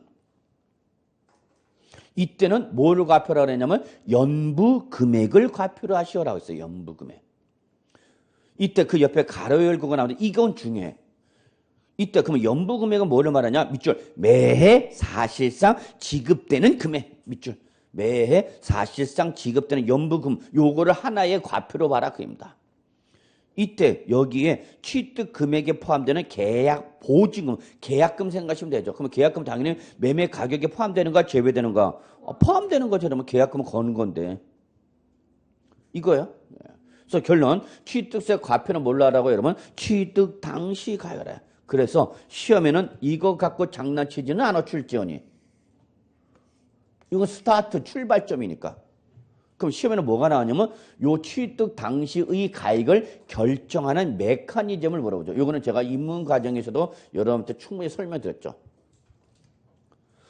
이때는 뭐를 과표라고 했냐면 연부 금액을 과표로 하시오라고 했어요. 연부 금액. 이때 그 옆에 가로 열고가 나오는데 이건 중요해. 이때 그러면 연부 금액은 뭐를 말하냐? 밑줄 매해 사실상 지급되는 금액. 밑줄 매해 사실상 지급되는 연부금 요거를 하나의 과표로 봐라 그입니다. 이때 여기에 취득 금액에 포함되는 계약 보증금, 계약금 생각하시면 되죠. 그러면 계약금 당연히 매매 가격에 포함되는가 제외되는가? 포함되는 거죠. 그러면 계약금은 거는 건데. 이거예요. 그래서 결론 취득세 과표는 뭘로 하라고 여러분? 취득 당시 가열해. 그래서 시험에는 이거 갖고 장난치지는 않아 출제원이. 이건 스타트 출발점이니까. 그럼 시험에는 뭐가 나왔냐면 요 취득 당시의 가액을 결정하는 메커니즘을 물어보죠. 이거는 제가 입문 과정에서도 여러분한테 충분히 설명드렸죠.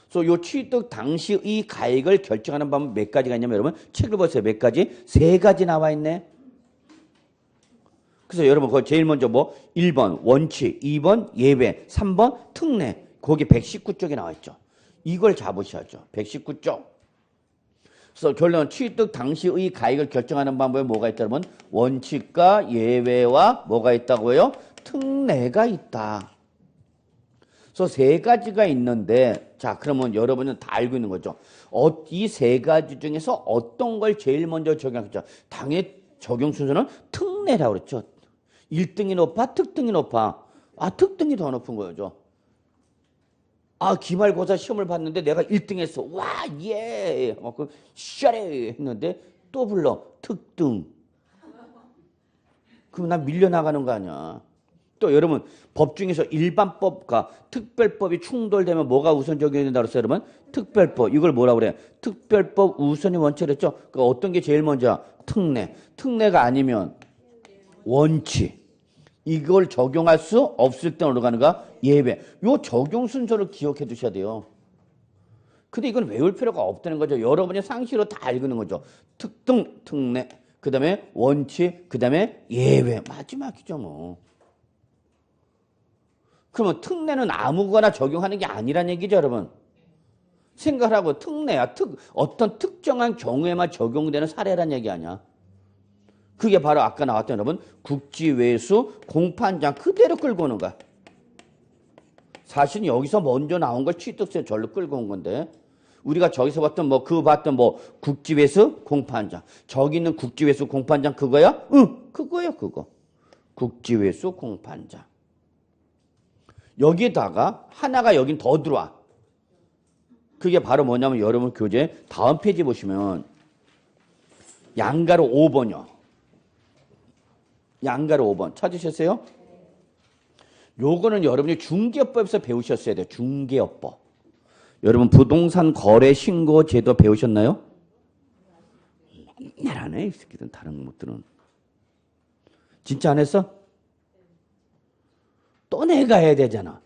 그래서 요 취득 당시의 가액을 결정하는 방법 몇 가지가 있냐면 여러분 책을 보세요. 몇 가지? 세 가지 나와 있네. 그래서 여러분 그거 제일 먼저 뭐 1번 원칙, 2번 예외, 3번 특례. 거기 119쪽에 나와 있죠. 이걸 잡으셔야죠. 119쪽. 그래서 결론 취득 당시의 가액을 결정하는 방법에 뭐가 있다 그러면 원칙과 예외와 뭐가 있다고요? 특례가 있다. 그래서 세 가지가 있는데 자 그러면 여러분은 다 알고 있는 거죠. 이 세 가지 중에서 어떤 걸 제일 먼저 적용하겠죠? 당연히 적용 순서는 특례라고 그랬죠. 1등이 높아? 특등이 높아? 특등이 더 높은 거죠. 기말고사 시험을 봤는데 내가 1등 했어. 와, 예! 샤레! 했는데 또 불러. 특등. 그럼 난 밀려나가는 거 아니야. 또 여러분, 법 중에서 일반법과 특별법이 충돌되면 뭐가 우선 적용이 된다고 했어요, 여러분? 특별법. 이걸 뭐라고 그래? 특별법 우선이 원칙을 했죠? 그러니까 어떤 게 제일 먼저야? 특례. 특례가 아니면 원칙. 이걸 적용할 수 없을 때 어디로 가는가? 예외. 요 적용 순서를 기억해 두셔야 돼요. 근데 이건 외울 필요가 없다는 거죠. 여러분이 상식으로 다 알고 있는 거죠. 특등, 특례, 그 다음에 원칙, 그 다음에 예외. 마지막이죠 뭐. 그러면 특례는 아무거나 적용하는 게 아니란 얘기죠 여러분. 생각하고 특례야. 어떤 특정한 경우에만 적용되는 사례란 얘기 아니야. 그게 바로 아까 나왔던 여러분 국지외수 공판장 그대로 끌고 오는 거야. 사실 여기서 먼저 나온 걸 취득세 절로 끌고 온 건데 우리가 저기서 봤던 봤던 국지외수 공판장 저기 있는 국지외수 공판장 그거야? 응, 그거야 그거. 국지외수 공판장. 여기에다가 하나가 여긴 더 들어와. 그게 바로 뭐냐면 여러분 교재 다음 페이지 보시면 양가로 5번이요. 양가로 5번 찾으셨어요? 요거는 여러분이 중개업법에서 배우셨어야 돼요. 중개업법. 여러분 부동산 거래 신고 제도 배우셨나요? 맨날 안 해. 이 새끼들은 다른 것들은. 진짜 안 했어? 또 내가 해야 되잖아.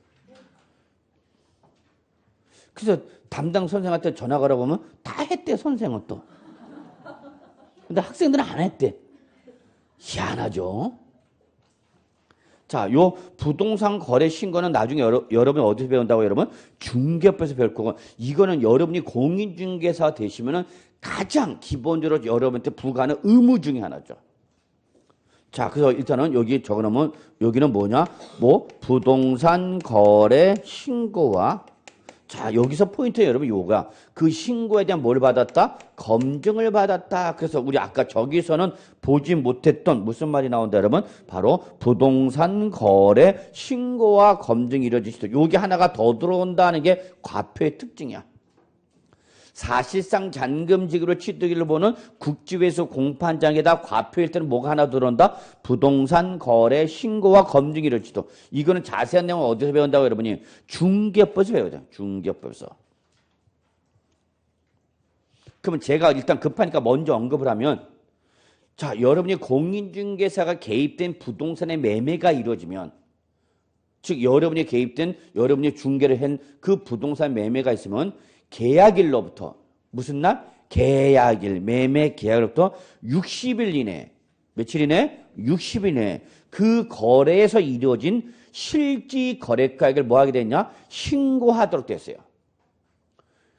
그래서 담당 선생한테 전화 걸어보면 다 했대 선생은 또. 근데 학생들은 안 했대. 희한하죠? 자, 요 부동산 거래 신고는 나중에 여러분이 어디서 배운다고 여러분? 중개업에서 배울 거고 이거는 여러분이 공인중개사 되시면은 가장 기본적으로 여러분한테 부과하는 의무 중에 하나죠. 자, 그래서 일단은 여기 적어놓으면 여기는 뭐냐? 부동산 거래 신고와 자, 여기서 포인트 여러분 요가 그 신고에 대한 뭘 받았다? 검증을 받았다. 그래서 우리 아까 저기서는 보지 못했던 무슨 말이 나온다 여러분? 바로 부동산 거래 신고와 검증이 이루어지시죠. 요게 하나가 더 들어온다는 게 과표의 특징이야. 사실상 잔금지급으로 취득일을 보는 국지외수 공판장에다 과표일 때는 뭐가 하나 들어온다? 부동산 거래 신고와 검증이 이루어지죠. 이거는 자세한 내용을 어디서 배운다고 여러분이? 중개법에서 배워야 돼요. 중개법에서. 그러면 제가 일단 급하니까 먼저 언급을 하면 자, 여러분이 공인중개사가 개입된 부동산의 매매가 이루어지면, 즉 여러분이 개입된 여러분이 중개를 한 그 부동산 매매가 있으면 계약일로부터 무슨 날? 계약일, 매매 계약일로부터 60일 이내, 며칠 이내? 60일 이내 그 거래에서 이루어진 실지 거래가액을 뭐 하게 됐냐? 신고하도록 됐어요.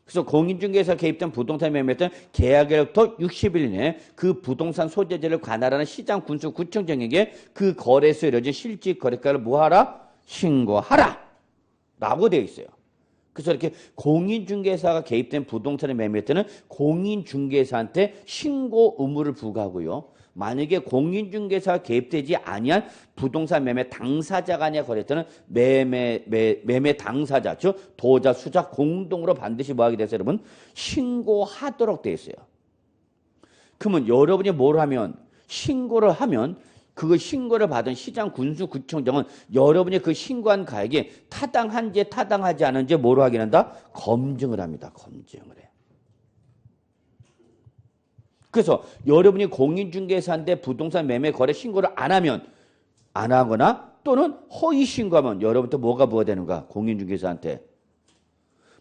그래서 공인중개사 개입된 부동산 매매했던 계약일로부터 60일 이내 그 부동산 소재지를 관할하는 시장 군수 구청장에게 그 거래에서 이루어진 실지 거래가를 뭐하라? 신고하라! 라고 되어 있어요. 그래서 이렇게 공인중개사가 개입된 부동산을 매매할 때는 공인중개사한테 신고 의무를 부과하고요. 만약에 공인중개사가 개입되지 아니한 부동산 매매 당사자 간의 거래할 때는 매매 당사자, 즉 도자, 수자 공동으로 반드시 뭐 하게 돼서 여러분 신고하도록 되어 있어요. 그러면 여러분이 뭘 하면 신고를 하면 그 신고를 받은 시장 군수 구청장은 여러분이 그 신고한 가액이 타당한지 타당하지 않은지 뭐로 확인한다? 검증을 합니다. 검증을 해. 그래서 여러분이 공인중개사한테 부동산 매매 거래 신고를 안 하면 안 하거나 또는 허위 신고하면 여러분한테 뭐가 부과되는가? 공인중개사한테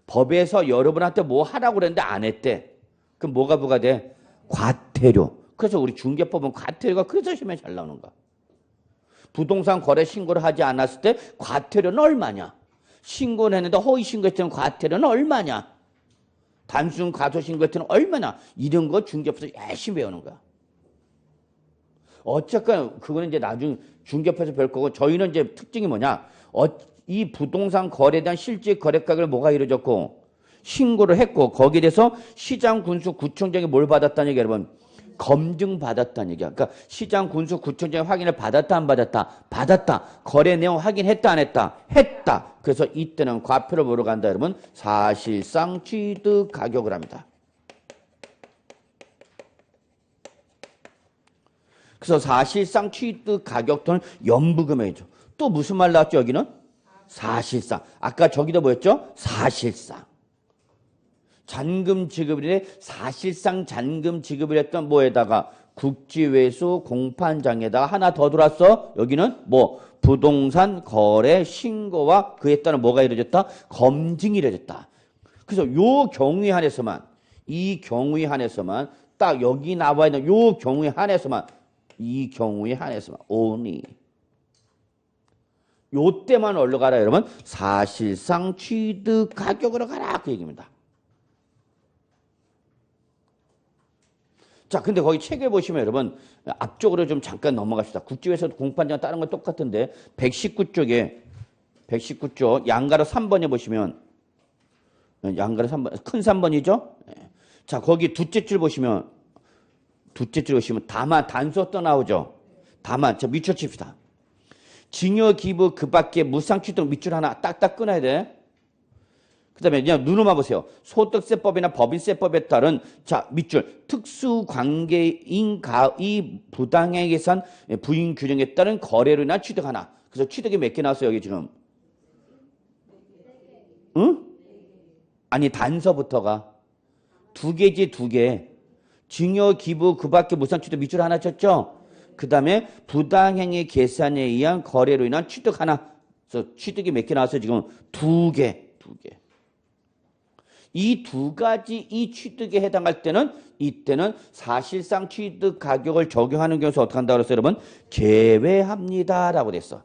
법에서 여러분한테 뭐 하라고 그랬는데 안 했대. 그럼 뭐가 부과돼? 과태료. 그래서 우리 중개법은 과태료가 그래서 시험에 잘 나오는가? 부동산 거래 신고를 하지 않았을 때 과태료는 얼마냐? 신고를 했는데 허위 신고했을 때는 과태료는 얼마냐? 단순 과소 신고했을 때는 얼마냐? 이런 거 중개법에서 열심히 배우는 거야. 어쨌건 그거는 이제 나중 중개법에서 배울 거고 저희는 이제 특징이 뭐냐? 이 부동산 거래에 대한 실제 거래가격을 뭐가 이루어졌고 신고를 했고 거기에 대해서 시장 군수 구청장이 뭘 받았다는 얘기 여러분? 검증받았다는 얘기야. 그러니까 시장 군수 구청장이 확인을 받았다 안 받았다? 받았다. 거래 내용 확인했다 안 했다? 했다. 그래서 이때는 과표를 보러 간다 여러분. 사실상 취득 가격을 합니다. 그래서 사실상 취득 가격 또는 연부금액이죠. 또 무슨 말 나왔죠 여기는? 사실상. 아까 저기도 뭐였죠? 사실상. 잔금 지급일에 사실상 잔금 지급을 했던 뭐에다가 국지회수 공판장에다가 하나 더 들어왔어. 여기는 뭐 부동산 거래 신고와 그에 따른 뭐가 이루어졌다? 검증이 이루어졌다. 그래서 요 경우에 한해서만 이 경우에 한해서만 딱 여기 나와 있는 요 경우에 한해서만 이 경우에 한해서만 only 요 때만 얼른 가라 여러분. 사실상 취득 가격으로 가라 그 얘기입니다. 자, 근데 거기 책에 보시면 여러분 앞쪽으로 좀 잠깐 넘어갑시다. 국지회에서도 공판장 다른 건 똑같은데 119쪽에 119쪽 양가로 3번에 보시면 양가로 3번 큰 3번이죠? 자, 거기 둘째 줄 보시면 다만 단서 또 나오죠. 다만 자 밑줄 칩시다. 징여 기부 그 밖에 무상 취득 밑줄 하나 딱딱 끊어야 돼. 그 다음에 그냥 눈으로만 보세요. 소득세법이나 법인세법에 따른 자 밑줄 특수관계인 가의 부당행위 예산 부인 규정에 따른 거래로 인한 취득 하나. 그래서 취득이 몇 개 나왔어요 여기 지금? 응? 아니 단서부터가 두 개지 두 개. 징여 기부 그 밖에 무상 취득 밑줄 하나 쳤죠? 그 다음에 부당행위 계산에 의한 거래로 인한 취득 하나. 그래서 취득이 몇 개 나왔어요 지금? 두 개. 이 두 가지 이 취득에 해당할 때는 이때는 사실상 취득 가격을 적용하는 경우에서 어떻게 한다고 그랬어요 여러분? 제외합니다 라고 됐어.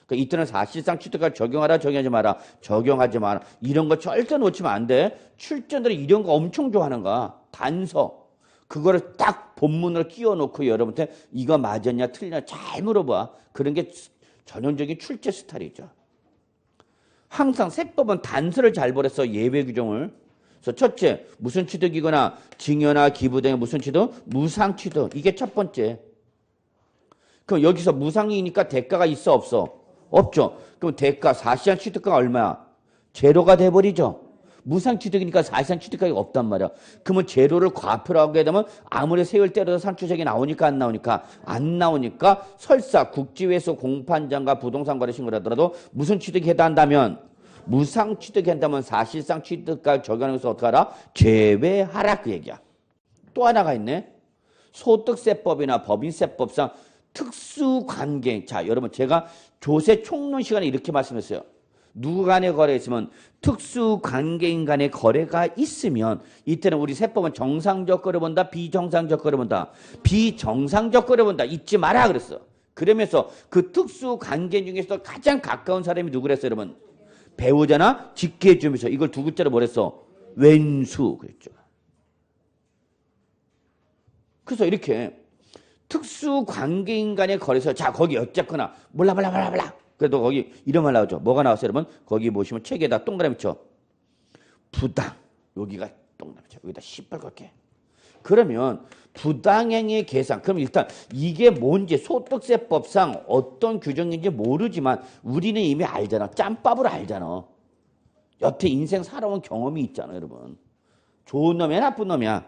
그러니까 이때는 사실상 취득가를 적용하라 적용하지 마라 적용하지 마라 이런 거 절대 놓치면 안 돼. 출전들이 이런 거 엄청 좋아하는 거야. 단서 그거를 딱 본문으로 끼워놓고 여러분한테 이거 맞았냐 틀렸냐 잘 물어봐. 그런 게 전형적인 출제 스타일이죠. 항상 세법은 단서를 잘 버렸어. 예외 규정을. 그래서 첫째 무슨 취득이거나 징여나 기부 등의 무슨 취득? 무상 취득. 이게 첫 번째. 그럼 여기서 무상이니까 대가가 있어 없어? 없죠. 그럼 대가 사실상 취득가가 얼마야? 제로가 돼버리죠. 무상 취득이니까 사실상 취득가가 없단 말이야. 그러면 제로를 과표로 하게 되면 아무리 세월 때려도 산출sek이 나오니까 안 나오니까? 안 나오니까 설사 국지회수 공판장과 부동산 거래 신고를 하더라도 무슨 취득이 해당한다면 무상 취득이 한다면 사실상 취득가를 적용하는 것을 어떻게 하라? 제외하라 그 얘기야. 또 하나가 있네. 소득세법이나 법인세법상 특수관계. 자, 여러분 제가 조세 총론 시간에 이렇게 말씀했어요. 누구 간의 거래가 있으면 특수관계인 간의 거래가 있으면 이때는 우리 세법은 정상적 거래 본다, 비정상적 거래 본다. 비정상적 거래 본다. 잊지 마라 그랬어. 그러면서 그 특수관계 중에서 가장 가까운 사람이 누구랬어요, 여러분? 배우자나 직계주면서 이걸 두 글자로 뭐랬어? 왼수 그랬죠. 그래서 이렇게 특수관계인 간의 거래에서 자 거기 어쨌거나 몰라 그래도 거기 이런 말 나오죠. 뭐가 나왔어요, 여러분? 거기 보시면 책에다 동그라미 쳐. 부당. 여기가 동그라미 쳐. 여기다 시뻘겋게. 그러면 부당행위 계산. 그럼 일단 이게 뭔지 소득세법상 어떤 규정인지 모르지만 우리는 이미 알잖아. 짬밥으로 알잖아. 여태 인생 살아온 경험이 있잖아, 여러분. 좋은 놈이야, 나쁜 놈이야?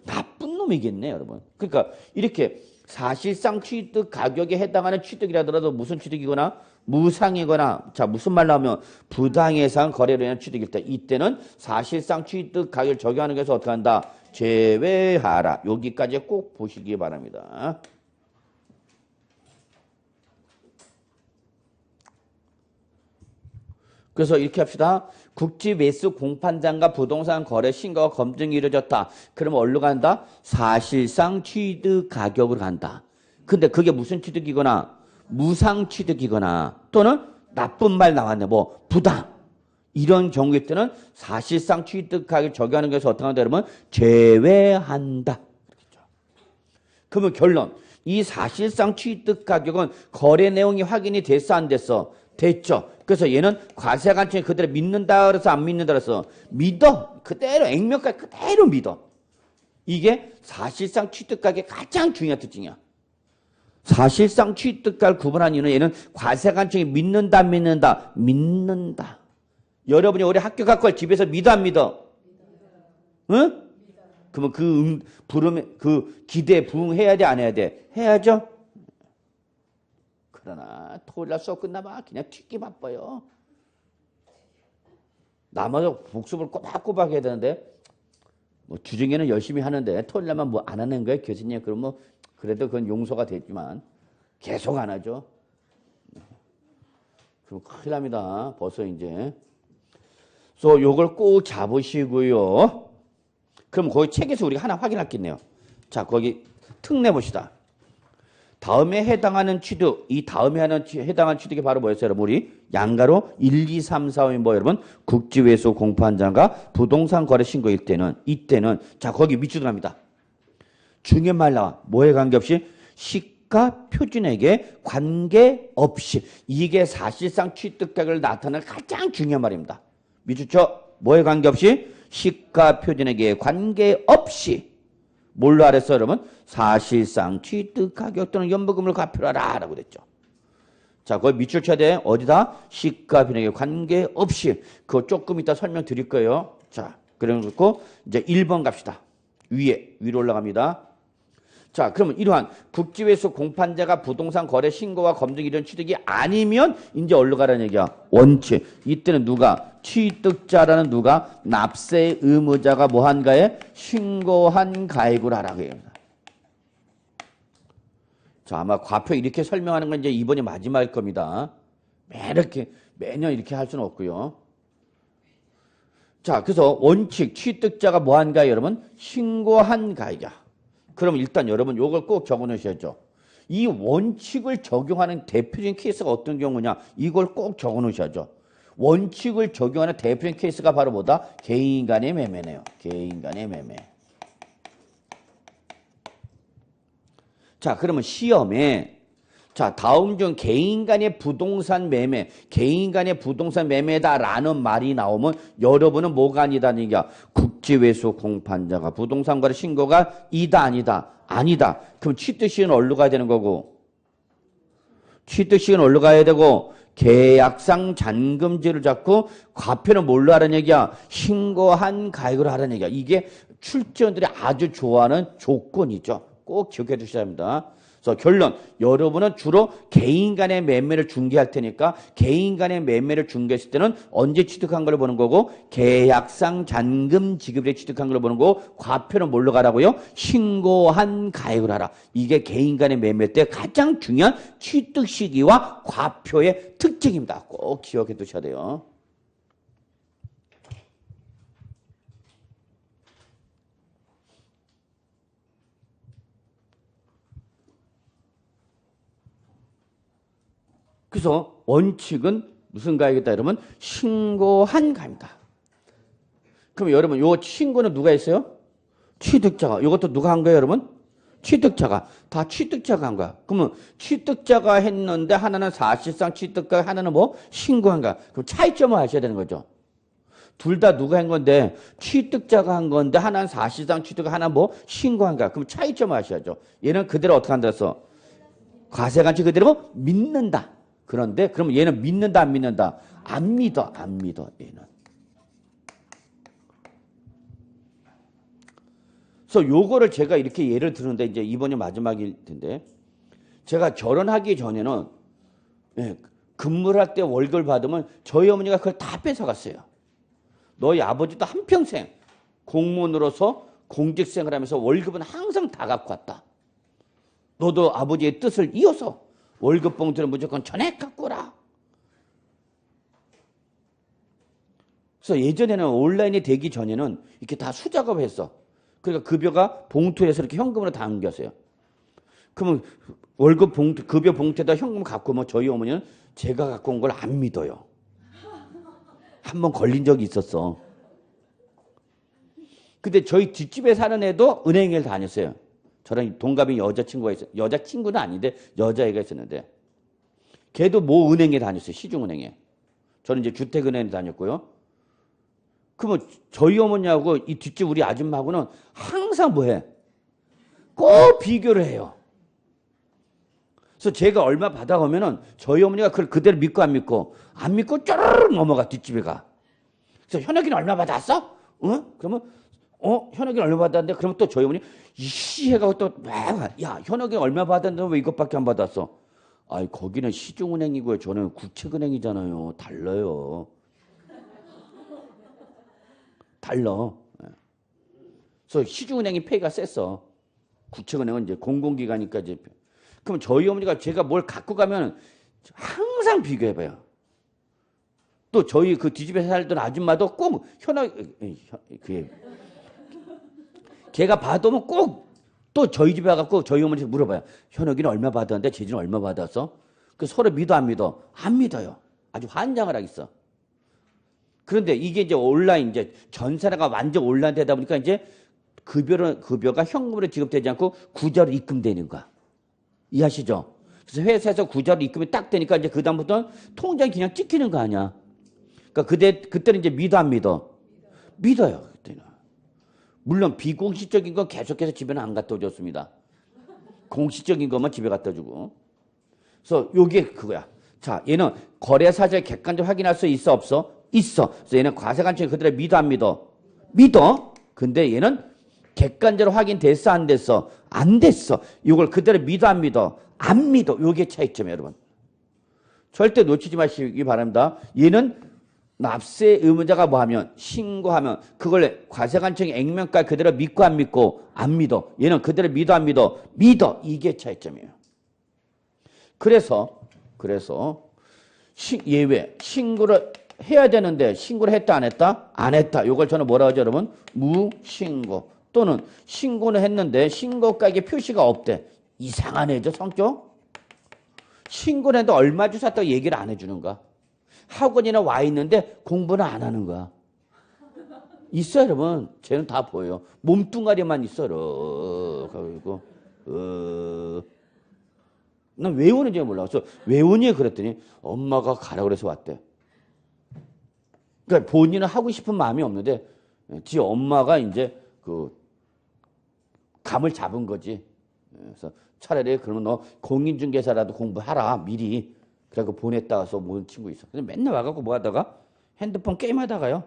나쁜 놈이겠네, 여러분. 그러니까 이렇게 사실상 취득 가격에 해당하는 취득이라더라도 무슨 취득이거나 무상이거나 자 무슨 말 나오면 부당해상 거래로 인한 취득일 때 이때는 사실상 취득 가격을 적용하는 것에서 어떻게 한다? 제외하라. 여기까지 꼭 보시기 바랍니다. 그래서 이렇게 합시다. 국지 매수 공판장과 부동산 거래 신고와 검증이 이루어졌다. 그러면 어디로 간다? 사실상 취득 가격으로 간다. 근데 그게 무슨 취득이거나 무상 취득이거나 또는 나쁜 말 나왔네. 뭐 부당. 이런 경우일 때는 사실상 취득 가격을 적용하는 것에서 어떻게 한다? 여러분 제외한다. 그러면 결론. 이 사실상 취득 가격은 거래 내용이 확인이 됐어 안 됐어? 됐죠. 그래서 얘는 과세관청이 그대로 믿는다 그래서 안 믿는다 그래서 믿어. 그대로 액면가에 그대로 믿어. 이게 사실상 취득가격의 가장 중요한 특징이야. 사실상 취득가를 구분한 이유는 얘는 과세관청이 믿는다 안 믿는다? 믿는다. 여러분이 올해 학교 갈 걸 집에서 믿어 안 믿어? 응? 그러면 그 기대에 부응해야 돼 안 해야 돼? 해야죠. 그러나 토요일날 수업 끝나봐 그냥 튀기 바빠요. 나마저 복습을 꼬박꼬박 해야 되는데 뭐 주중에는 열심히 하는데 토요일날만 뭐 안 하는 거예요 교수님? 그럼 뭐 그래도 그건 용서가 됐지만 계속 안 하죠. 그럼 큰일 납니다. 벌써 이제. 그래서 요걸 꼭 잡으시고요. 그럼 거기 책에서 우리가 하나 확인할겠네요. 자 거기 특 내봅시다. 다음에 해당하는 취득, 이 다음에 해당하는 취득이 바로 뭐였어요, 여러분? 우리 양가로 1, 2, 3, 4, 5인 뭐 여러분? 국지외수 공판장과 부동산 거래 신고일 때는 이때는 자 거기 밑줄 들어갑니다. 중요한 말 나와. 뭐에 관계없이? 시가 표준액에 관계없이. 이게 사실상 취득가격을 나타내는 가장 중요한 말입니다. 밑줄 쳐. 뭐에 관계없이? 시가 표준액에 관계없이. 뭘로 알았어, 여러분? 사실상 취득 가격 또는 연부금을 갚으라 라고 그랬죠. 자, 거기 밑줄 쳐야 돼. 어디다? 시가 표준액에 관계없이. 그거 조금 이따 설명드릴 거예요. 자, 그래놓고 이제 1번 갑시다. 위로 올라갑니다. 자, 그러면 이러한 국지외수 공판자가 부동산 거래 신고와 검증 이런 취득이 아니면 이제 어디로 가라는 얘기야? 원칙. 이때는 누가? 취득자라는 누가? 납세 의무자가 뭐한가에? 신고한 가액을 하라고 해요. 자, 아마 과표 이렇게 설명하는 건 이제 이번이 마지막일 겁니다. 매년 이렇게 할 수는 없고요. 자, 그래서 원칙 취득자가 뭐한가에 여러분? 신고한 가액이야. 그럼 일단 여러분 요걸 꼭 적어 놓으셔야죠. 이 원칙을 적용하는 대표적인 케이스가 어떤 경우냐? 이걸 꼭 적어 놓으셔야죠. 원칙을 적용하는 대표적인 케이스가 바로 뭐다? 개인 간의 매매네요. 개인 간의 매매. 자, 그러면 시험에 자, 다음 중 개인 간의 부동산 매매, 개인 간의 부동산 매매다라는 말이 나오면 여러분은 뭐가 아니다는 얘기야? 국지외수 공판자가 부동산 거래 신고가 이다 아니다? 아니다. 그럼 취득식은 어디로 가야 되는 거고? 취득식은 어디로 가야 되고? 계약상 잔금지를 잡고 과표는 뭘로 하라는 얘기야? 신고한 가액으로 하라는 얘기야. 이게 출제원들이 아주 좋아하는 조건이죠. 꼭 기억해 두셔야 합니다. 그래서 결론, 여러분은 주로 개인 간의 매매를 중개할 테니까 개인 간의 매매를 중개했을 때는 언제 취득한 걸 보는 거고 계약상 잔금 지급일에 취득한 걸 보는 거고 과표는 뭘로 가라고요? 신고한 가액을 하라. 이게 개인 간의 매매 때 가장 중요한 취득 시기와 과표의 특징입니다. 꼭 기억해 두셔야 돼요. 그래서 원칙은 무슨 가액이다 여러분? 신고한 가액입니다. 그럼 여러분 요 신고는 누가 했어요? 취득자가. 이것도 누가 한 거예요 여러분? 취득자가. 다 취득자가 한 거야. 그러면 취득자가 했는데 하나는 사실상 취득가, 하나는 뭐? 신고한 거야. 그럼 차이점을 아셔야 되는 거죠. 둘 다 누가 한 건데 취득자가 한 건데 하나는 사실상 취득, 하나는 뭐? 신고한 거야. 그럼 차이점을 아셔야죠. 얘는 그대로 어떻게 한다 해서 과세관치 그대로 믿는다. 그런데 그러면 얘는 믿는다 안 믿는다? 안 믿어. 안 믿어 얘는. 그래서 요거를 제가 이렇게 예를 드는데 이제 이번이 마지막일 텐데 제가 결혼하기 전에는 근무를 할 때 월급을 받으면 저희 어머니가 그걸 다 뺏어갔어요. 너희 아버지도 한평생 공무원으로서 공직생활 하면서 월급은 항상 다 갖고 왔다. 너도 아버지의 뜻을 이어서 월급 봉투를 무조건 전액 갖고 오라. 그래서 예전에는 온라인이 되기 전에는 이렇게 다 수작업을 했어. 그러니까 급여가 봉투에서 이렇게 현금으로 담겼어요. 그러면 월급 봉투, 급여 봉투에다 현금 갖고 오면 저희 어머니는 제가 갖고 온 걸 안 믿어요. 한번 걸린 적이 있었어. 근데 저희 뒷집에 사는 애도 은행을 다녔어요. 저랑 동갑인 여자친구가 있어요. 여자친구는 아닌데 여자애가 있었는데 걔도 모 은행에 다녔어요. 시중은행에. 저는 이제 주택은행에 다녔고요. 그러면 저희 어머니하고 이 뒷집 우리 아줌마하고는 항상 뭐해? 꼭 비교를 해요. 그래서 제가 얼마 받아오면은 저희 어머니가 그걸 그대로 믿고 안 믿고 안 믿고 쪼르륵 넘어가 뒷집에 가. 그래서 현욱이는 얼마 받았어? 그러면 현욱이는 얼마 받았는데 그러면 또 저희 어머니 이씨 해가지고 또 야 현욱이 얼마 받았는데 왜 이것밖에 안 받았어? 아이 거기는 시중은행이고요. 저는 국책은행이잖아요. 달라요. 달라. 그래서 시중은행이 페이가 셌어. 국책은행은 이제 공공기관이니까 이제. 그럼 저희 어머니가 제가 뭘 갖고 가면 항상 비교해봐요. 또 저희 그 뒤집에 살던 아줌마도 꼭 걔가 받으면 꼭 또 저희 집에 와갖고 저희 어머니한테 물어봐요. 현욱이는 얼마 받았는데 재진은 얼마 받았어? 그 서로 믿어 안 믿어? 안 믿어요. 아주 환장을 하겠어. 그런데 이게 이제 온라인 이제 전산화가 완전 온라인 되다 보니까 이제 급여가 현금으로 지급되지 않고 구자로 입금되는 거야. 이해하시죠? 그래서 회사에서 구자로 입금이 딱 되니까 이제 그다음부터는 통장이 그냥 찍히는 거 아니야. 그러니까 그때는 이제 믿어 안 믿어? 믿어요. 그때는. 물론 비공식적인 건 계속해서 집에는 안 갖다 줬습니다. 공식적인 것만 집에 갖다 주고. 그래서 요게 그거야. 자, 얘는 거래 사실 객관적으로 확인할 수 있어 없어? 있어. 그래서 얘는 과세관청이 그대로 믿어 안 믿어? 믿어. 근데 얘는 객관적으로 확인됐어 안 됐어? 안 됐어. 이걸 그대로 믿어 안 믿어? 안 믿어. 요게 차이점이에요, 여러분. 절대 놓치지 마시기 바랍니다. 얘는 납세 의무자가 뭐 하면 신고하면 그걸 과세관청이 액면가에 그대로 믿고 안 믿고? 안 믿어. 얘는 그대로 믿어 안 믿어? 믿어. 이게 차이점이에요. 그래서 예외 신고를 해야 되는데 신고를 했다 안 했다? 안 했다. 이걸 저는 뭐라고 하죠 여러분? 무신고. 또는 신고는 했는데 신고가액에 표시가 없대. 이상한 애죠 성격? 신고를 했는데 얼마 주셨다고 얘기를 안 해주는가? 학원이나 와 있는데 공부는 안 하는 거야. 있어요 여러분. 쟤는 다 보여요. 몸뚱아리만 있어. 그리고 난 왜 오는지 몰라. 그래서 왜 오니? 그랬더니 엄마가 가라고 그래서 왔대. 그러니까 본인은 하고 싶은 마음이 없는데 지 엄마가 이제 그 감을 잡은 거지. 그래서 차라리 그러면 너 공인중개사라도 공부하라 미리. 그래갖고 보냈다 와서 모은 친구 있어. 근데 맨날 와갖고 뭐 하다가 핸드폰 게임하다가요.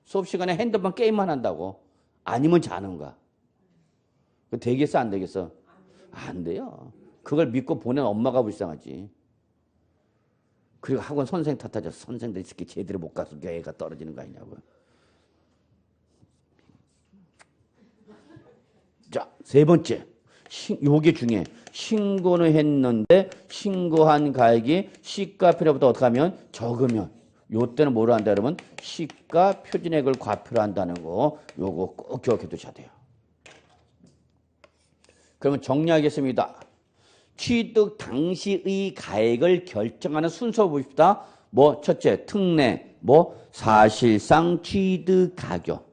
수업 시간에 핸드폰 게임만 한다고. 아니면 자는 거야. 되겠어 안 되겠어? 안 돼요. 그걸 믿고 보낸 엄마가 불쌍하지. 그리고 학원 선생 탓하죠. 선생들이 특히 제대로 못 가서 애가 떨어지는 거 아니냐고. 자, 세 번째. 요게 중요해. 신고는 했는데 신고한 가액이 시가 표준액보다 어떻게 하면 적으면 요때는 뭐로 한다 그러면 시가 표준액을 과표로 한다는 거 요거 꼭 기억해 두셔야 돼요. 그러면 정리하겠습니다. 취득 당시의 가액을 결정하는 순서 봅시다. 뭐 첫째 특례, 뭐 사실상 취득 가격.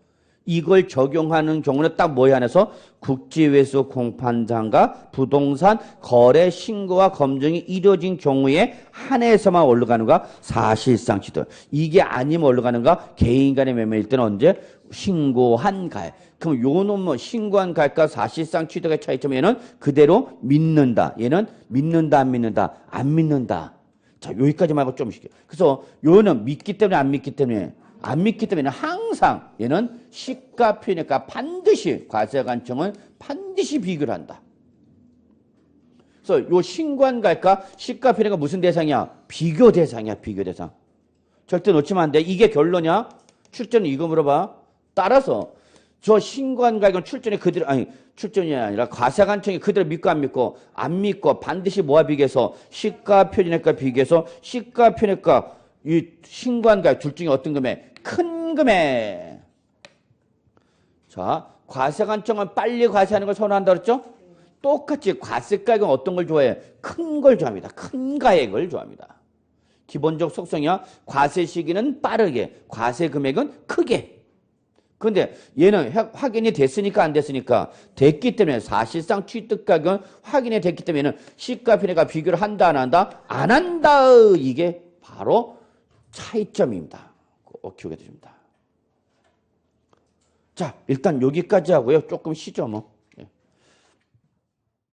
이걸 적용하는 경우는 딱 뭐에 한해서 국지회수 공판장과 부동산 거래 신고와 검증이 이루어진 경우에 한해서만 올라가는가? 사실상 취득. 이게 아니면 올라가는가? 개인 간의 매매일 때는 언제? 신고한 가액. 그럼 요는 뭐 신고한 가액과 사실상 취득의 차이점은 얘는 그대로 믿는다. 얘는 믿는다 안 믿는다? 안 믿는다. 자, 여기까지 말고 좀 쉽게. 그래서 요는 믿기 때문에 안 믿기 때문에 안 믿기 때문에 항상 얘는 시가 표준액과 반드시 과세관청은 반드시 비교를 한다. 그래서 요 신고한 가액과 시가 표준액은 무슨 대상이야? 비교 대상이야. 비교 대상. 절대 놓치면 안 돼. 이게 결론이야? 출전은 이거 물어봐. 따라서 저 신고한 가액은 출전이 그대로 출전이 아니라 과세관청이 그대로 믿고 안 믿고 안 믿고 반드시 뭐와 비교해서 시가 표준액과 비교해서 시가 표준액과 이 신고한 가액 둘 중에 어떤 금액? 큰 금액. 자, 과세관청은 빨리 과세하는 걸 선호한다 그랬죠? 똑같이 과세가액은 어떤 걸 좋아해? 큰 걸 좋아합니다. 큰 가액을 좋아합니다. 기본적 속성이야. 과세 시기는 빠르게, 과세 금액은 크게. 그런데 얘는 확인이 됐으니까 안 됐으니까 됐기 때문에 사실상 취득가격은 확인이 됐기 때문에 얘는 시가 표준액과 비교를 한다 안 한다? 안 한다. 이게 바로 차이점입니다. 꼭 기억해 두십니다. 자, 일단 여기까지 하고요. 조금 쉬죠 뭐.